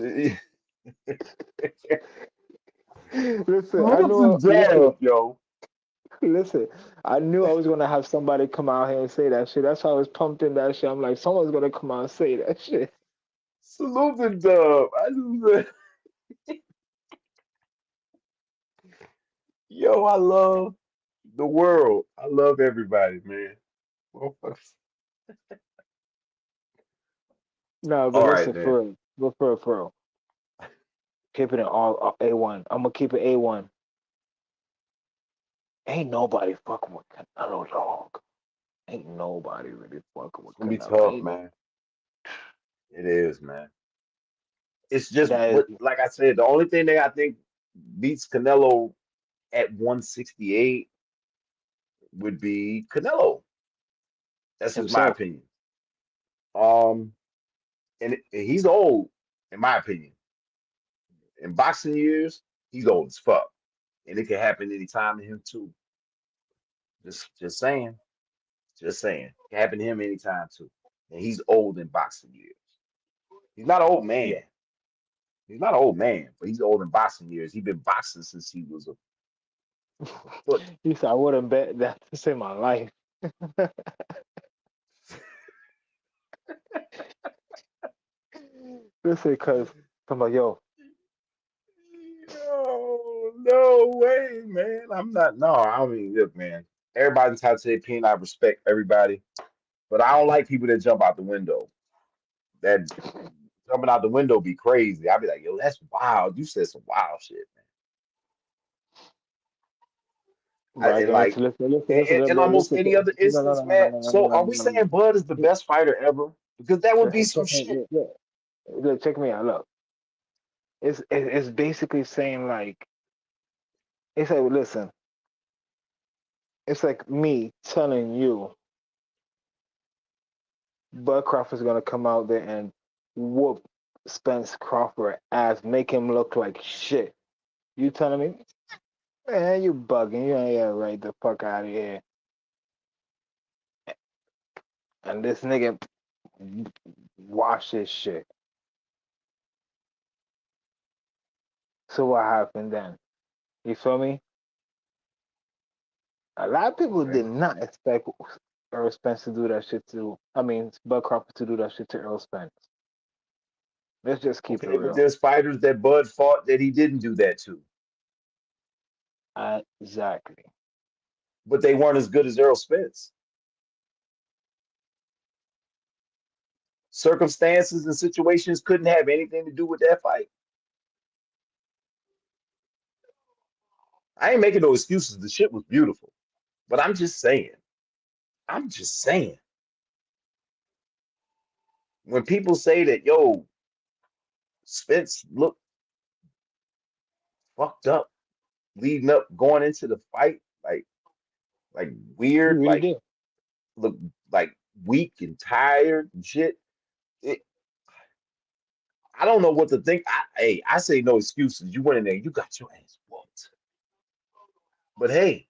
Listen, I knew I was gonna have somebody come out here and say that shit. That's why I was pumped in that shit. I'm like, someone's gonna come out and say that shit. Salute the Dub. Yo, I love the world. I love everybody, man. No, but listen, for real. Keeping it all A1. I'm gonna keep it A1. Ain't nobody fucking with Canelo, dog. Ain't nobody really fucking with Canelo. It's gonna be tough, man. It is, man. It's just like I said, the only thing that I think beats Canelo at 168 would be Canelo. That's just my opinion. and he's old, in my opinion. In boxing years, he's old as fuck, and it can happen anytime to him too. Just saying, just saying, it can happen to him anytime too. And he's old in boxing years. He's not an old man. Yeah. He's not an old man, but he's old in boxing years. He's been boxing since he was a foot. He said, I wouldn't bet that to save my life. Listen, because I'm like, yo. No way, man. I'm not. No, I mean, look, man. Everybody's entitled to their opinion. I respect everybody, but I don't like people that jump out the window. That jumping out the window be crazy. I'd be like, yo, that's wild. You said some wild shit, man. Right, And like, in almost any other instance, man. So, are we saying Bud is the best fighter ever? Because that would be some shit. Look, check me out. Look, it's basically saying like, it's like, listen, it's like me telling you, Bud Crawford's gonna come out there and whoop Spence Crawford ass, make him look like shit. You telling me, man, you bugging? You ain't right the fuck out of here. And this nigga watch this shit. So what happened then? You feel me? A lot of people did not expect Earl Spence to do that shit to. I mean, Bud Crawford to do that shit to Earl Spence. Let's just keep it real. But there's fighters that Bud fought that he didn't do that to. Exactly. But they weren't as good as Earl Spence. Circumstances and situations couldn't have anything to do with that fight. I ain't making no excuses. The shit was beautiful. But I'm just saying. When people say that, yo, Spence looked fucked up leading up, going into the fight, like weird, really like did. Look like weak and tired and shit. I don't know what to think. I say no excuses. You went in there, you got your ass whooped. But hey,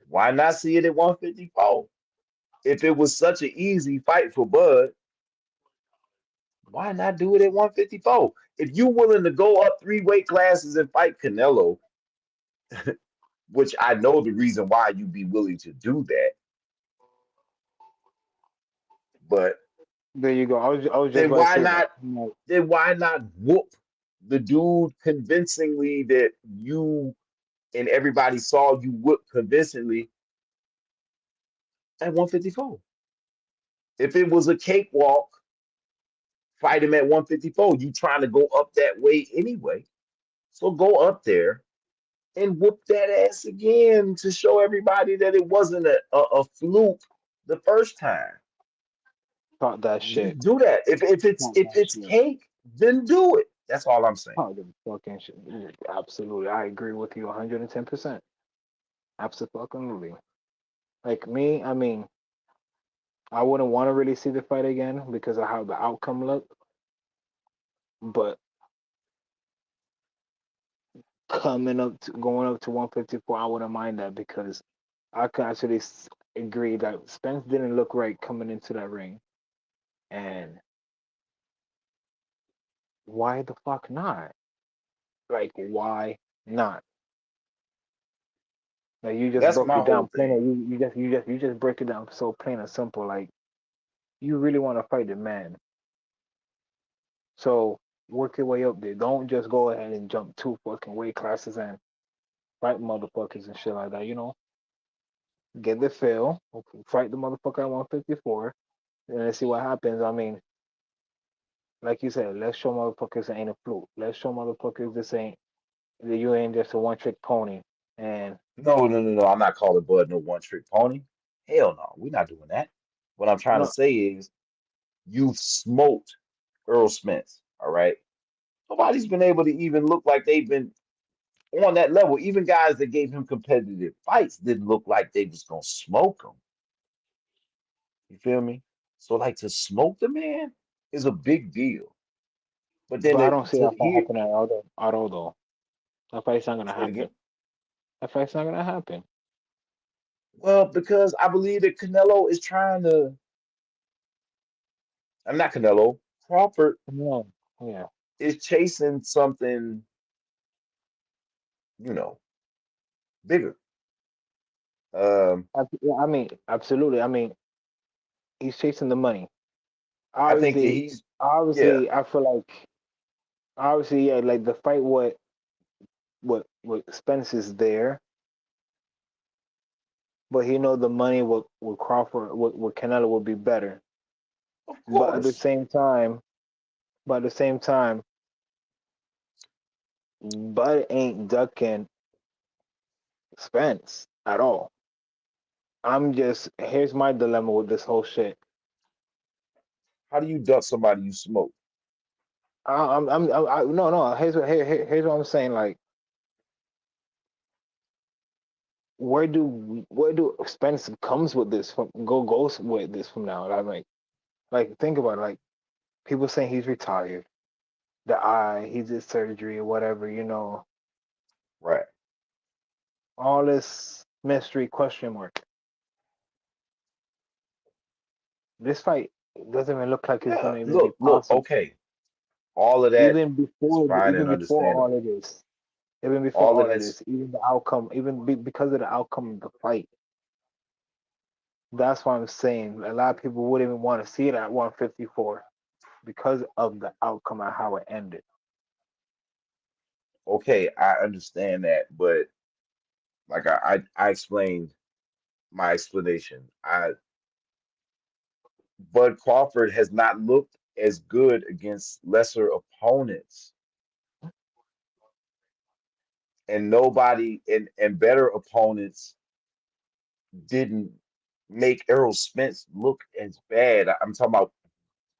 why not see it at 154? If it was such an easy fight for Bud, why not do it at 154? If you're willing to go up 3 weight classes and fight Canelo, which I know the reason why you'd be willing to do that, but there you go. I was just then why not whoop the dude convincingly that you and everybody saw you whoop convincingly at 154? If it was a cakewalk, fight him at 154. You trying to go up that way anyway. So go up there and whoop that ass again to show everybody that it wasn't a fluke the first time. Talk that shit. Do that. If it's cake, then do it. That's all I'm saying. Talk the fucking shit. Absolutely. I agree with you 110%. Absolutely. Like me, I mean, I wouldn't want to really see the fight again because of how the outcome looked. But going up to 154, I wouldn't mind that because I can actually agree that Spence didn't look right coming into that ring. And why the fuck not? Like, why not? Like, you just broke it down plain. You just break it down so plain and simple. Like, you really want to fight the man. So work your way up there. Don't just go ahead and jump 2 fucking weight classes and fight motherfuckers and shit like that. You know, get the feel, fight the motherfucker at 154, and let's see what happens. I mean, like you said, let's show motherfuckers it ain't a fluke. Let's show motherfuckers you ain't just a one-trick pony. And no. I'm not calling Bud no one-trick pony. Hell no, we're not doing that. What I'm trying to say is, you've smoked Earl Spence. All right, nobody's been able to even look like they've been on that level. Even guys that gave him competitive fights didn't look like they was gonna smoke him. You feel me? So like to smoke the man, is a big deal. But then But I don't see to that fight hear, happening at all, though. That fight's not gonna say it happen. again. That fight's not gonna happen. Well, because I believe that Canelo is trying to. I'm not Canelo. Crawford No. Yeah. is chasing something, bigger. I mean, absolutely. I mean, he's chasing the money. I think that Obviously, yeah. I feel like yeah, like the fight what Spence is there, but he know the money with Crawford with Canelo would be better. Of But at the course. same time, Bud ain't ducking Spence at all. Here's my dilemma with this whole shit. How do you duck somebody you smoke? No. Here's what I'm saying. Like, where do Spence comes with this from? Goes with this from now. Like think about it. Like people saying he's retired, the eye, he did surgery or whatever. Right. All this mystery question mark. This fight doesn't even look like it's Yeah. gonna even be Look. possible. Okay. All of that Even is before, fine even and before all understandable. of this, even before All of all of that's this, even the outcome, because of the outcome of the fight. That's why I'm saying a lot of people wouldn't even want to see it at 154 because of the outcome and how it ended. okay. I understand that, but like I explained my explanation. Bud Crawford has not looked as good against lesser opponents, and nobody and better opponents didn't make Errol Spence look as bad. I'm talking about.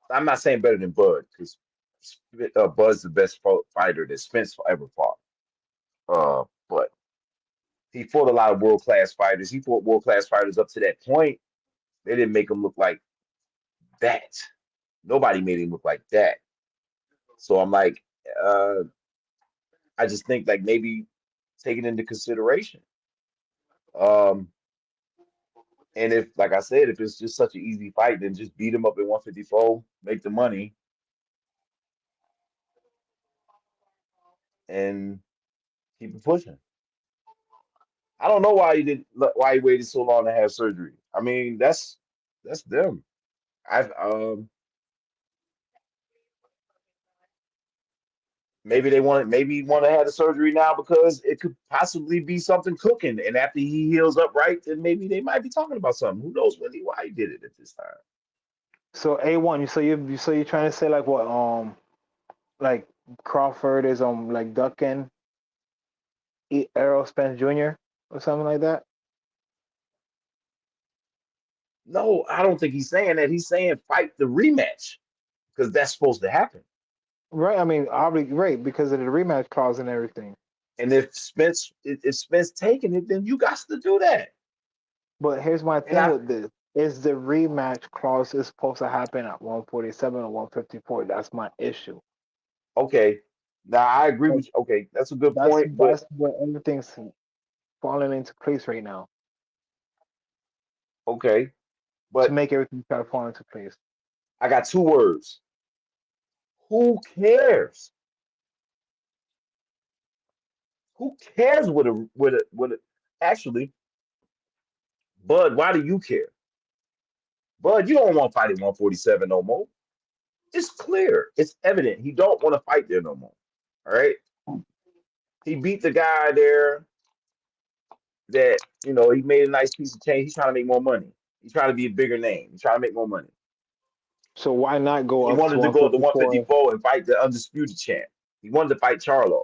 I'm not saying better than Bud because Bud's the best fighter that Spence ever fought. But he fought a lot of world class fighters. He fought world class fighters up to that point. They didn't make him look like that. Nobody made him look like that. So I'm like, uh, I just think like maybe take it into consideration. Um, and if, like I said, if it's just such an easy fight, then just beat him up at 154, make the money, and keep it pushing. I don't know why he did, why he waited so long to have surgery. I mean, that's them. I've maybe he want to have the surgery now because it could possibly be something cooking. And after he heals up right, then maybe they might be talking about something. Who knows really why he did it at this time? So A1, you're trying to say like what like Crawford is like ducking Errol Spence Jr. or something like that? No, I don't think he's saying that. He's saying fight the rematch because that's supposed to happen. Right. I mean, obviously, right, because of the rematch clause and everything. And if Spence taking it, then you got to do that. But here's my And thing with this: is the rematch clause is supposed to happen at 147 or 154? That's my issue. okay, now I agree Like, with you. Okay, that's a good that's point, but where everything's falling into place right now okay, to but make everything try to fall into place. I got two words. Who cares? Who cares what a actually, Bud, why do you care? Bud, you don't want to fight at 147 no more. It's clear. It's evident. He don't want to fight there no more. All right. He beat the guy there that, he made a nice piece of change. He's trying to make more money. He's trying to be a bigger name. He's trying to make more money. So why not go He up to wanted to go up to 154? 154 and fight the undisputed champ. He wanted to fight Charlo.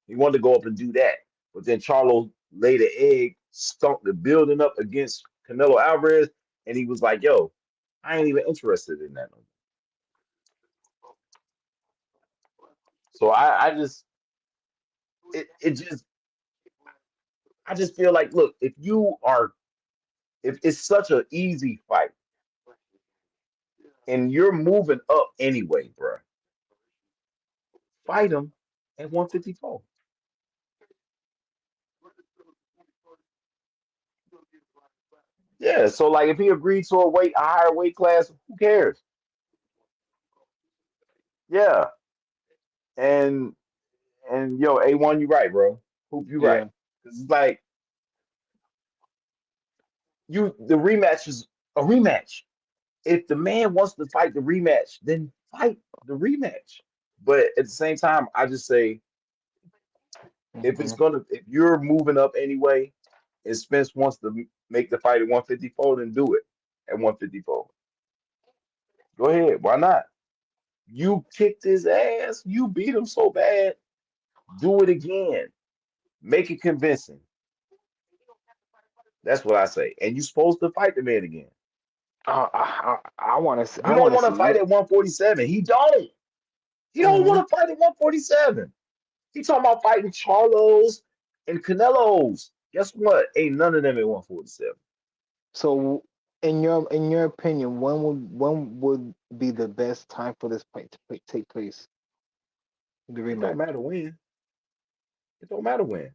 He wanted to go up and do that. But then Charlo laid an egg, stunk the building up against Canelo Alvarez, and he was like, yo, I ain't even interested in that no more. So I just it just I just feel like, look, if it's such an easy fight, and you're moving up anyway, bro. Fight him at 154. Yeah, so like if he agreed to a higher weight class, who cares? Yeah, and yo, A1, you right, bro. Hoop, you right. Yeah. 'Cause it's like the rematch is a rematch. If the man wants to fight the rematch, then fight the rematch. But at the same time, I just say if you're moving up anyway, and Spence wants to make the fight at 154, then do it at 154. Go ahead, why not? You kicked his ass, you beat him so bad, do it again. Make it convincing. That's what I say. And you're supposed to fight the man again. I want to. You I don't want to want see to fight you. at 147. He don't. He don't want to fight at 147. He talking about fighting Charlos and Canelos. Guess what? Ain't none of them at 147. So, in your opinion, when would be the best time for this fight to take place? The It don't rematch. matter when. It don't matter when.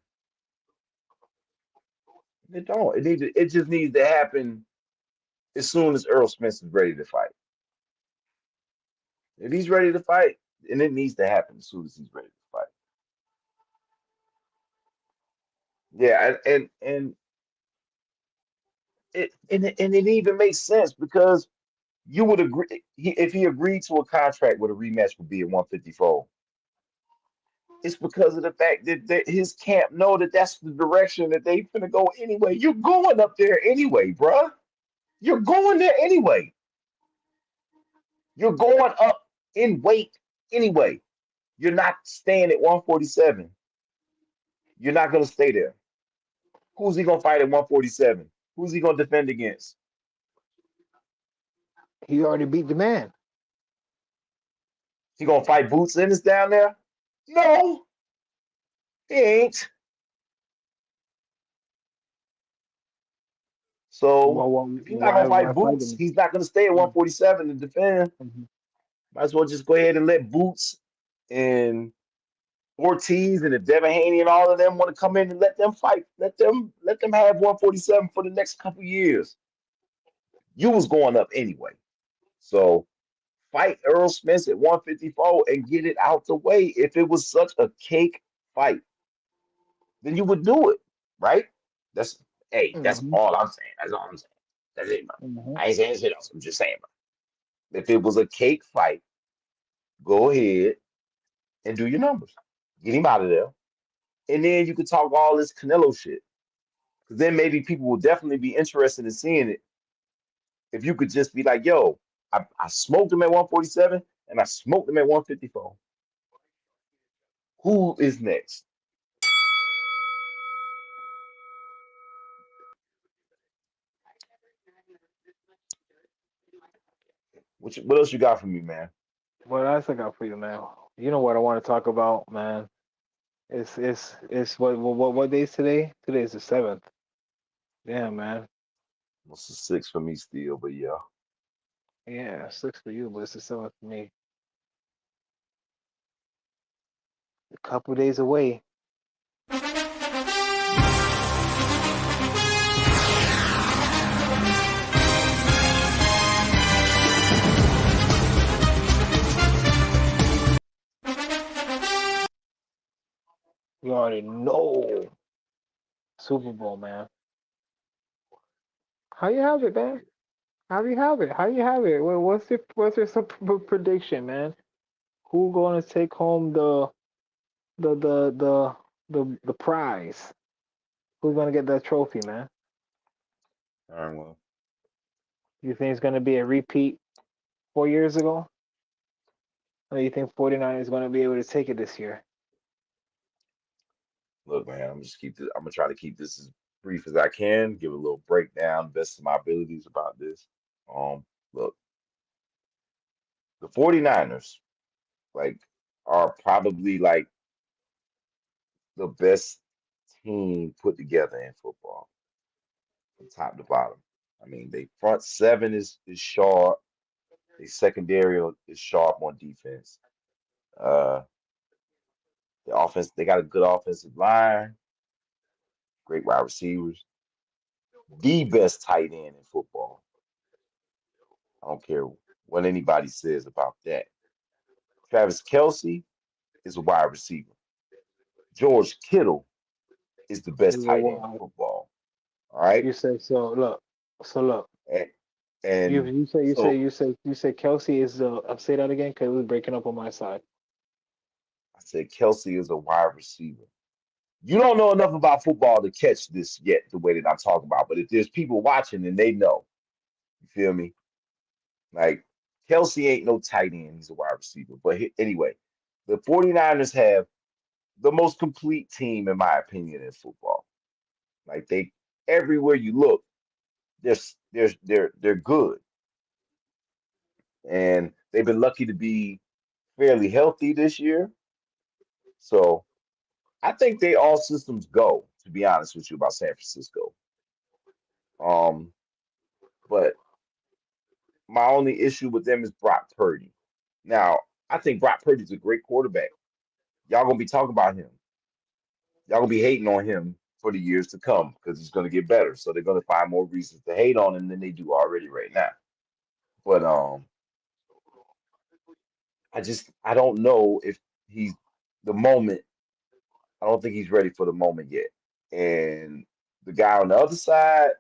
It don't. It just needs to happen as soon as Earl Spence is ready to fight. If he's ready to fight, and it needs to happen as soon as he's ready to fight. Yeah, and it even makes sense because you would agree if he agreed to a contract where the rematch would be at 154. It's because of the fact that his camp know that that's the direction that they finna go anyway. You're going up there anyway, bruh. You're going there anyway. You're going up in weight anyway. You're not staying at 147. You're not gonna stay there. Who's he gonna fight at 147? Who's he gonna defend against? He already beat the man. He gonna fight Boots Ennis down there? No, he ain't. So if he's not Why gonna why fight fight Boots, him? he's not gonna stay at 147 to defend. Mhm. Might as well just go ahead and let Boots and Ortiz and the Devin Haney and all of them want to come in and let them fight. Let them have 147 for the next couple years. You was going up anyway. So fight Earl Spence at 154 and get it out the way. If it was such a cake fight, then you would do it, right? That's that's Mhm. all I'm saying. That's all I'm saying. That's it, man. Mhm. I ain't saying shit else. I'm just saying, man. If it was a cake fight, go ahead and do your numbers. Get him out of there. And then you could talk all this Canelo shit. Because then maybe people will definitely be interested in seeing it if you could just be like, yo, I smoked him at 147 and I smoked him at 154. Who is next? What else you got for me, man? What else I got for you, man? You know what I want to talk about, man. It's what day is today? Today is the 7th. Yeah, man. What's the six for me still, but yeah. Yeah, 6 for you, but it's the 7th for me. A couple days away. You already know. Super Bowl, man. How you have it, man? How do you have it? How do you have it? What's your prediction, man? Who going to take home the the the the prize? Who's going to get that trophy, man? All right, well, You think it's going to be a repeat 4 years ago? Or you think 49 is going to be able to take it this year? look, man, I'm gonna try to keep this as brief as I can, give a little breakdown, best of my abilities about this. Look, the 49ers, like, are probably like the best team put together in football from top to bottom. I mean, they front seven is sharp. The secondary is sharp on defense. Uh, the offense, they got a good offensive line, great wide receivers, the best tight end in football. I don't care what anybody says about that. Travis Kelce is a wide receiver. George Kittle is the best tight end in football. All right. You say so. Look. So look. And You say Kelsey is say that again because it was breaking up on my side. I said Kelce is a wide receiver. You don't know enough about football to catch this yet, the way that I'm talking about. But if there's people watching and they know, you feel me? Like Kelce ain't no tight end, he's a wide receiver. But anyway, the 49ers have the most complete team, in my opinion, in football. Like they everywhere you look, they're good. And they've been lucky to be fairly healthy this year. So I think they all systems go, to be honest with you, about San Francisco. But my only issue with them is Brock Purdy. Now, I think Brock Purdy's a great quarterback. Y'all gonna be talking about him. Y'all gonna be hating on him for the years to come because he's gonna get better. So they're gonna find more reasons to hate on him than they do already right now. But I don't know if he's the moment. I don't think he's ready for the moment yet. And the guy on the other side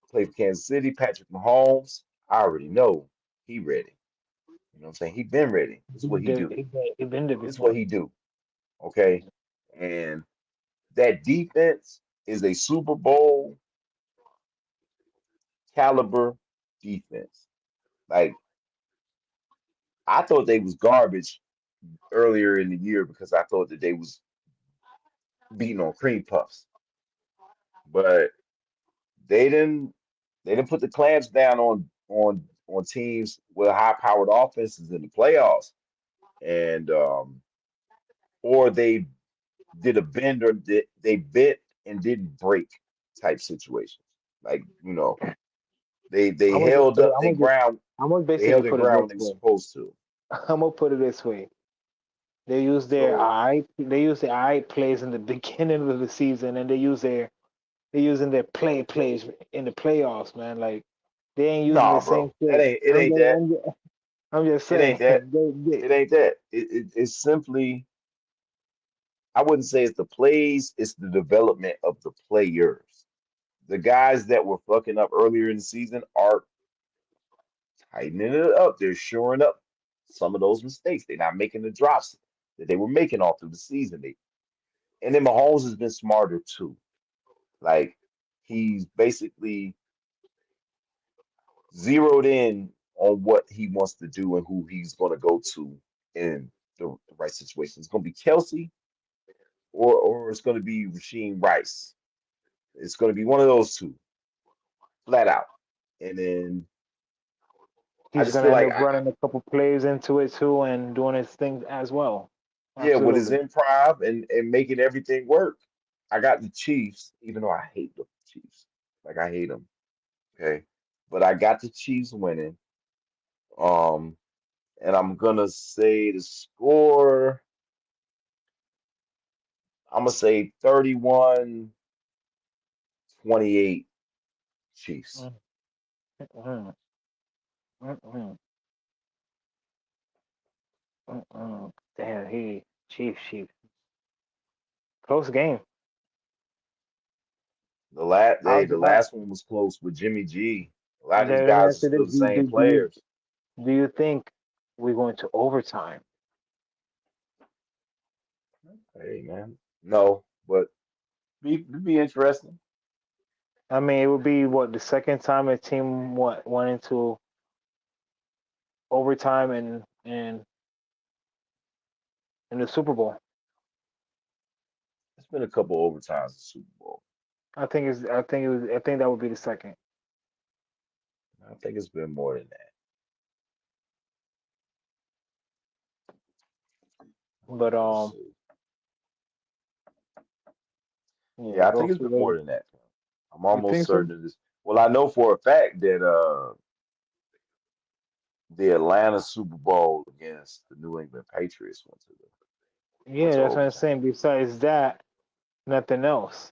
played for Kansas City, Patrick Mahomes. I already know he ready. You know what I'm saying? He been ready. This is what he do. He been there This is before. what he do. Okay. And that defense is a Super Bowl caliber defense. Like I thought they was garbage earlier in the year because I thought that they was beating on cream puffs. But they didn't put the clamps down on teams with high powered offenses in the playoffs. And or they did a bend or they bit and didn't break type situations. Like, they held up their ground. I'm gonna They held basically their put it ground when they this were way. supposed to. I'm gonna put it this way. They use their So eye plays in the beginning of the season, and they're using their plays in the playoffs, man. Like they ain't using the nah, same bro. That shit. ain't it ain't that. I'm just It ain't saying. that. It ain't that. It's simply I wouldn't say it's the plays, it's the development of the players. The guys that were fucking up earlier in the season are tightening it up. They're shoring up some of those mistakes. They're not making the drops that they were making all through the season. And then Mahomes has been smarter too. Like he's basically zeroed in on what he wants to do and who he's going to go to in the right situation. It's going to be Kelsey or it's going to be Rasheem Rice. It's going to be one of those two, flat out. And then I He's just gonna feel end like, up running a couple plays into it too and doing his thing as well. yeah, with his Absolutely. improv and making everything work. I got the Chiefs, even though I hate the Chiefs. Like I hate them. Okay. But I got the Chiefs winning. Um, and I'm gonna say the score, I'm gonna say 31-28 Chiefs. Mm-mm, mm-mm, mm-mm. Damn, Chief. Close game. The last one was close with Jimmy G. A lot of these Let me guys are ask you still this: the same players. do you think we're going to overtime? Hey man. No, but be interesting. I mean, it would be what the second time a team went into overtime and in the Super Bowl. It's been a couple overtimes in the Super Bowl. I think that would be the second. I think it's been more than that. But Let's see. yeah, Yeah, I go think it's been for more it. than that. I'm You almost think so? certain of this. Well, I know for a fact that the Atlanta Super Bowl against the New England Patriots went Yeah, to that's what I'm overtime. saying. Besides that, nothing else.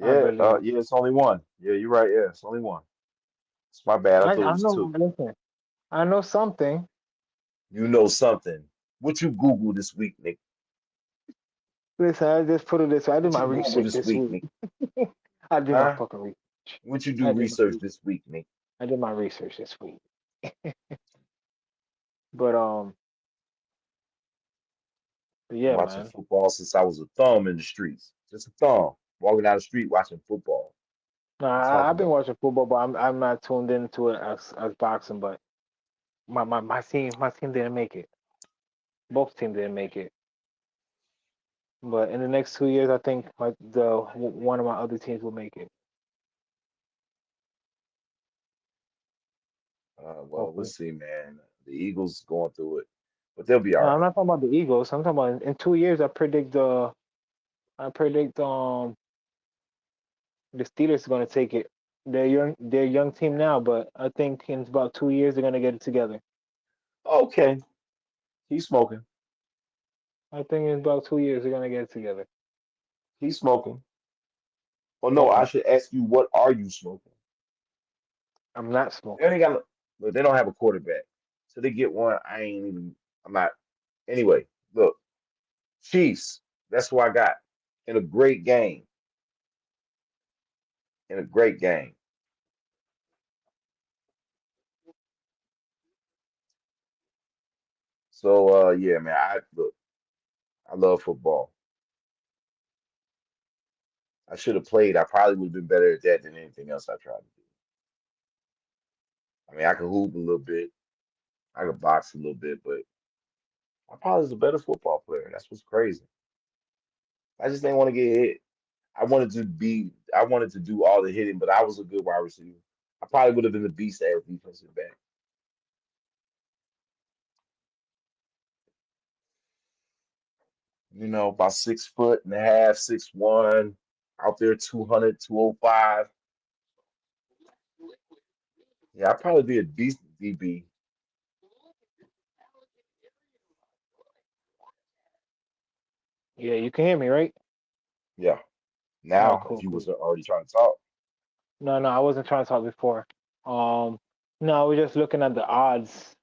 I believe. Yeah, it's only one. Yeah, you're right. Yeah, it's only one. It's my bad. I thought it I was know. two. Listen, I know something. You know something. What you Google this week, Nick? Listen, I just put it this way. I did What my you Google research this this week, week. Nick? I did my Huh? fucking research. What you do I did my research research. this week, Nick? I did my research this week. But I'm yeah, watching man. football since I was a thumb in the streets. Just a thumb. Walking down the street watching football. No, What you talking I've been about? watching football, but I'm not tuned into it as boxing. But my team didn't make it. Both teams didn't make it. But in the next 2 years, I think one of my other teams will make it. Well, we'll Hopefully. see, man. The Eagles going through it, but they'll be all No, I'm right. not talking about the Eagles. I'm talking about in 2 years. I predict the Steelers are going to take it. They're a young team now, but I think in about 2 years they're going to get it together. Okay, he's smoking. I think in about 2 years they're going to get it together. He's smoking. Oh no, I Okay, should ask you, what are you smoking? I'm not They only smoking. got, look, they don't have a quarterback, so they get one. I ain't even. I'm not. Anyway, look, Chiefs. That's who I got in a great game. In a great game. So yeah, man. I look. I love football. I should have played. I probably would have been better at that than anything else I tried to do. I mean, I could hoop a little bit. I could box a little bit, but I probably was a better football player. That's what's crazy. I just didn't want to get hit. I wanted to do all the hitting, but I was a good wide receiver. I probably would have been the beast as defensive back. About 6 foot and a half, 6'1", out there 200, 205. Yeah, I'd probably be a decent DB. Yeah, you can hear me, right? Yeah. All right, Now, if cool, you cool. was already trying to talk, No, no, I wasn't trying to talk before. Um, no, we're just looking at the odds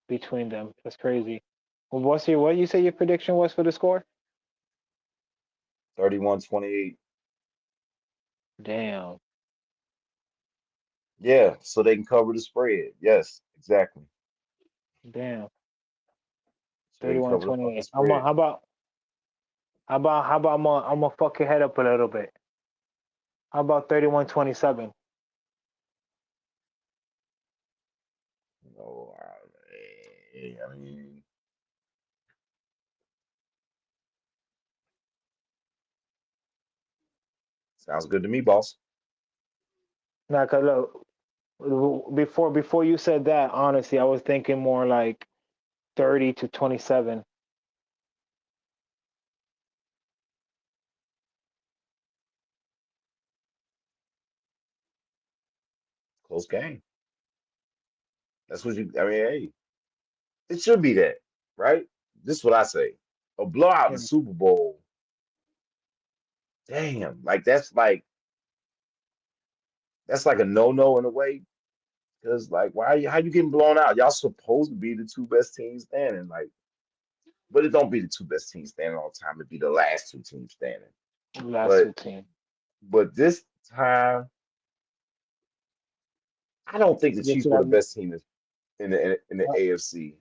between them. That's crazy. What you say your prediction was for the score? 31-28. Damn, Yeah, so they can cover the spread. Yes, exactly. damn. So they can Thirty-one cover the fucking twenty-eight. spread. How about I'm gonna fuck your head up a little bit. How about 31-27? No, I mean, sounds good to me, boss. Now, cause look, before you said that, honestly, I was thinking more like 30-27. Close game. That's what I mean, hey, it should be that, right? This is what I say. A blowout in Yeah, the Super Bowl, damn, that's like a no-no in a way. Because like, how you getting blown out? Y'all supposed to be the two best teams standing, like, but it don't be the two best teams standing all the time. It be the last two teams standing. last But two teams. this time, I don't think the Yes, Chiefs were the best team in the AFC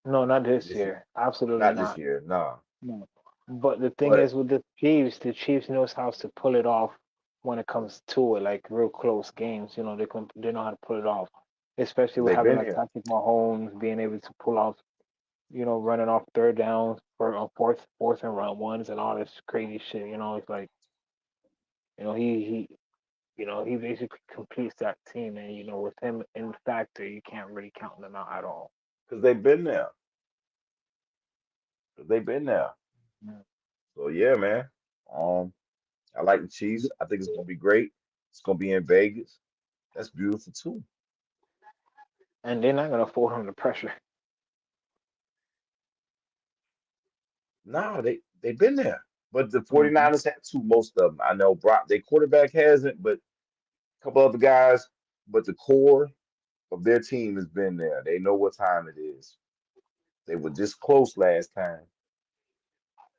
no, not this this year. year. Absolutely Not this not. year, nah. No. But the thing But is with the Chiefs knows how to pull it off when it comes to it, like real close games. They know how to pull it off, especially with they've having been like here. Patrick Mahomes being able to pull off, running off third downs for fourth and round ones and all this crazy shit. It's like he basically completes that team, and with him in factor, you can't really count them out at all. Because they've been there. 'Cause they've been there. Yeah. So yeah, man. I like the Chiefs. I think it's gonna be great. It's gonna be in Vegas. That's beautiful too. And they're not gonna afford him the pressure. No, they've been there. But the 49ers had two, most of them. I know Brock, their quarterback hasn't, but a couple other guys, but the core of their team has been there. They know what time it is. They were this close last time.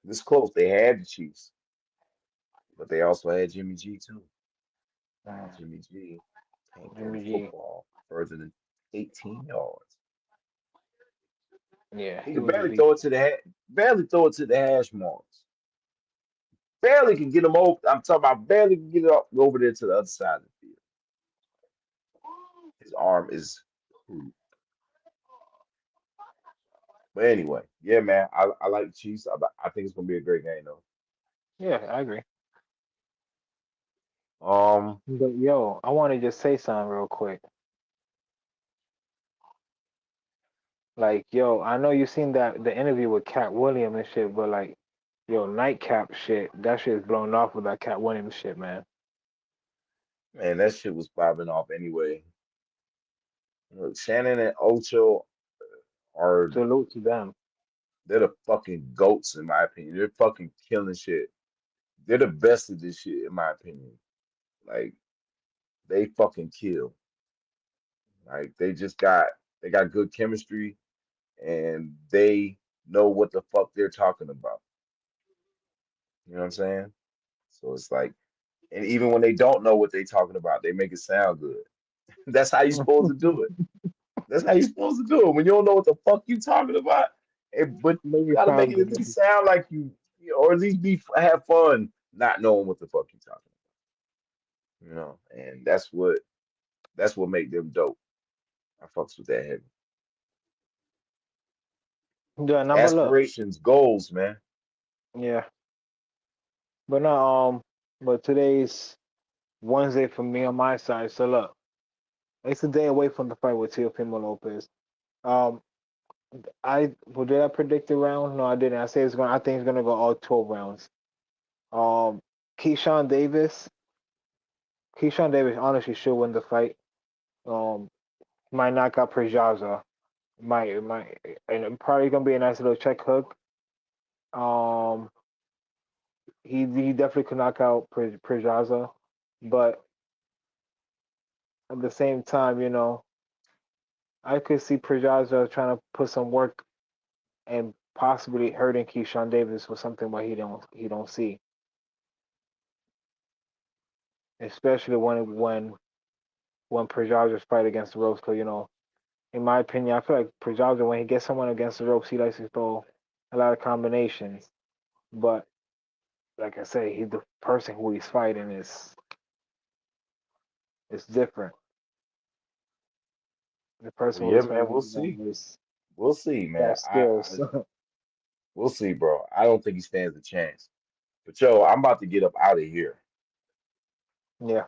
This close. They had the Chiefs, but they also had Jimmy G too. Jimmy G can't throw the football further than 18 yards. Yeah, He could barely throw it to the hash marks. Barely can get him over. I'm talking about barely can get it up over there to the other side of the field. His arm is poop. But anyway, yeah, man, I like the Chiefs. I think it's gonna be a great game though. Yeah, I agree. But yo, I want to just say something real quick. Like, yo, I know you seen the interview with Cat Williams and shit, but like, yo, nightcap shit, that shit is blown off with that Cat Williams shit, man. Man, that shit was popping off anyway. Look, Shannon and Ocho are salute to them. They're the fucking goats in my opinion. They're fucking killing shit. They're the best of this shit in my opinion. Like they fucking kill. Like they got good chemistry and they know what the fuck they're talking about. You know what I'm saying? So it's like, and even when they don't know what they're talking about, they make it sound good. That's how you're supposed to do it. That's how you're supposed to do it. When you don't know what the fuck you talking about, but you gotta make it at least sound like you, or at least have fun not knowing what the fuck you talking about. You know, and that's what make them dope. I fucks with that heavy. Yeah, aspirations, goals, man. Yeah. But no, but today's Wednesday for me on my side. So look, it's a day away from the fight with Teofimo Lopez. Did I predict the round? No, I didn't. I think it's gonna go all 12 rounds. Keyshawn Davis honestly should win the fight. Might knock out Pedraza. And probably gonna be a nice little check hook. He definitely could knock out Pedraza, but at the same time, you know, I could see Pedraza trying to put some work and possibly hurting Keyshawn Davis for something where he don't see, especially when Pedraza's fight against the ropes. Because you know, in my opinion, I feel like Pedraza, when he gets someone against the ropes, he likes to throw a lot of combinations. But like I say, the person who he's fighting is different. The person yeah, man, we'll see. We'll see, man. We'll see, bro. I don't think he stands a chance. But yo, I'm about to get up out of here. Yeah,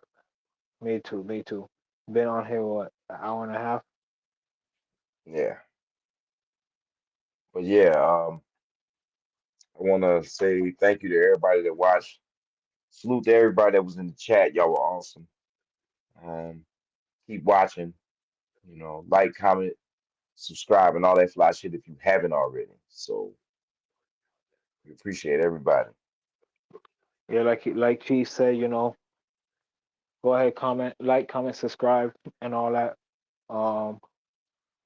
me too. Been on here what, an hour and a half? Yeah. But yeah, I want to say thank you to everybody that watched. Salute to everybody that was in the chat. Y'all were awesome. Keep watching. You know, like, comment, subscribe, and all that fly shit if you haven't already. So we appreciate everybody. Yeah, like Chief said, you know, go ahead, comment, subscribe, and all that.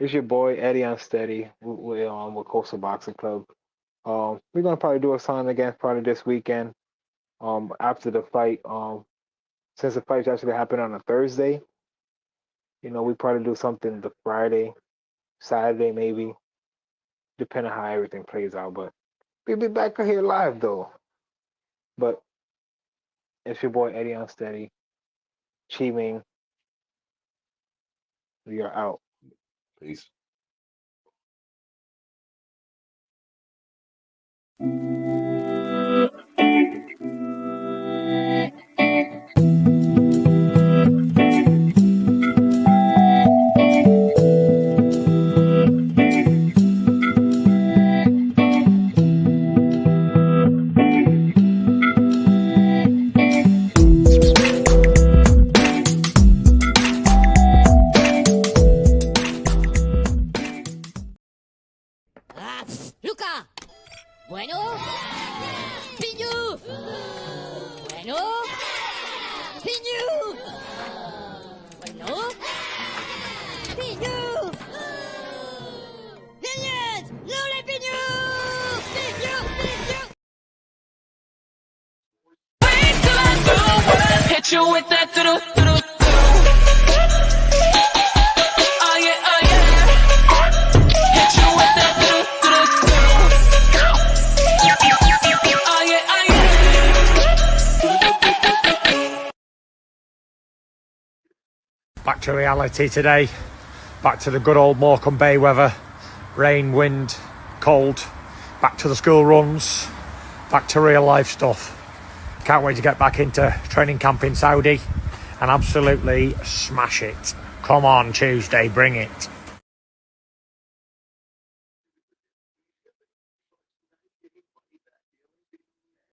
It's your boy Eddie Unsteady with Coastal Boxing Club. We're gonna probably do a sign again probably this weekend. After the fight. Since the fight actually happened on a Thursday, you know, we probably do something the Friday, Saturday maybe, depending on how everything plays out. But we'll be back here live though. But it's your boy Eddie Unsteady. Chi Ming. We are out. Peace. Bueno. Piñu. Bueno. Piñu. Bueno. Piñu. Millions. Lule Piñu. Piñu. Piñu. Wait till I do it. Hit you with that do-do-do-do. Oh yeah, oh yeah. Hit you with that do-do-do-do. Oh yeah, oh yeah. Back to reality today. Back to the good old Morecambe Bay weather. Rain, wind, cold. Back to the school runs. Back to real life stuff. Can't wait to get back into training camp in Saudi and absolutely smash it. Come on, Tuesday, bring it.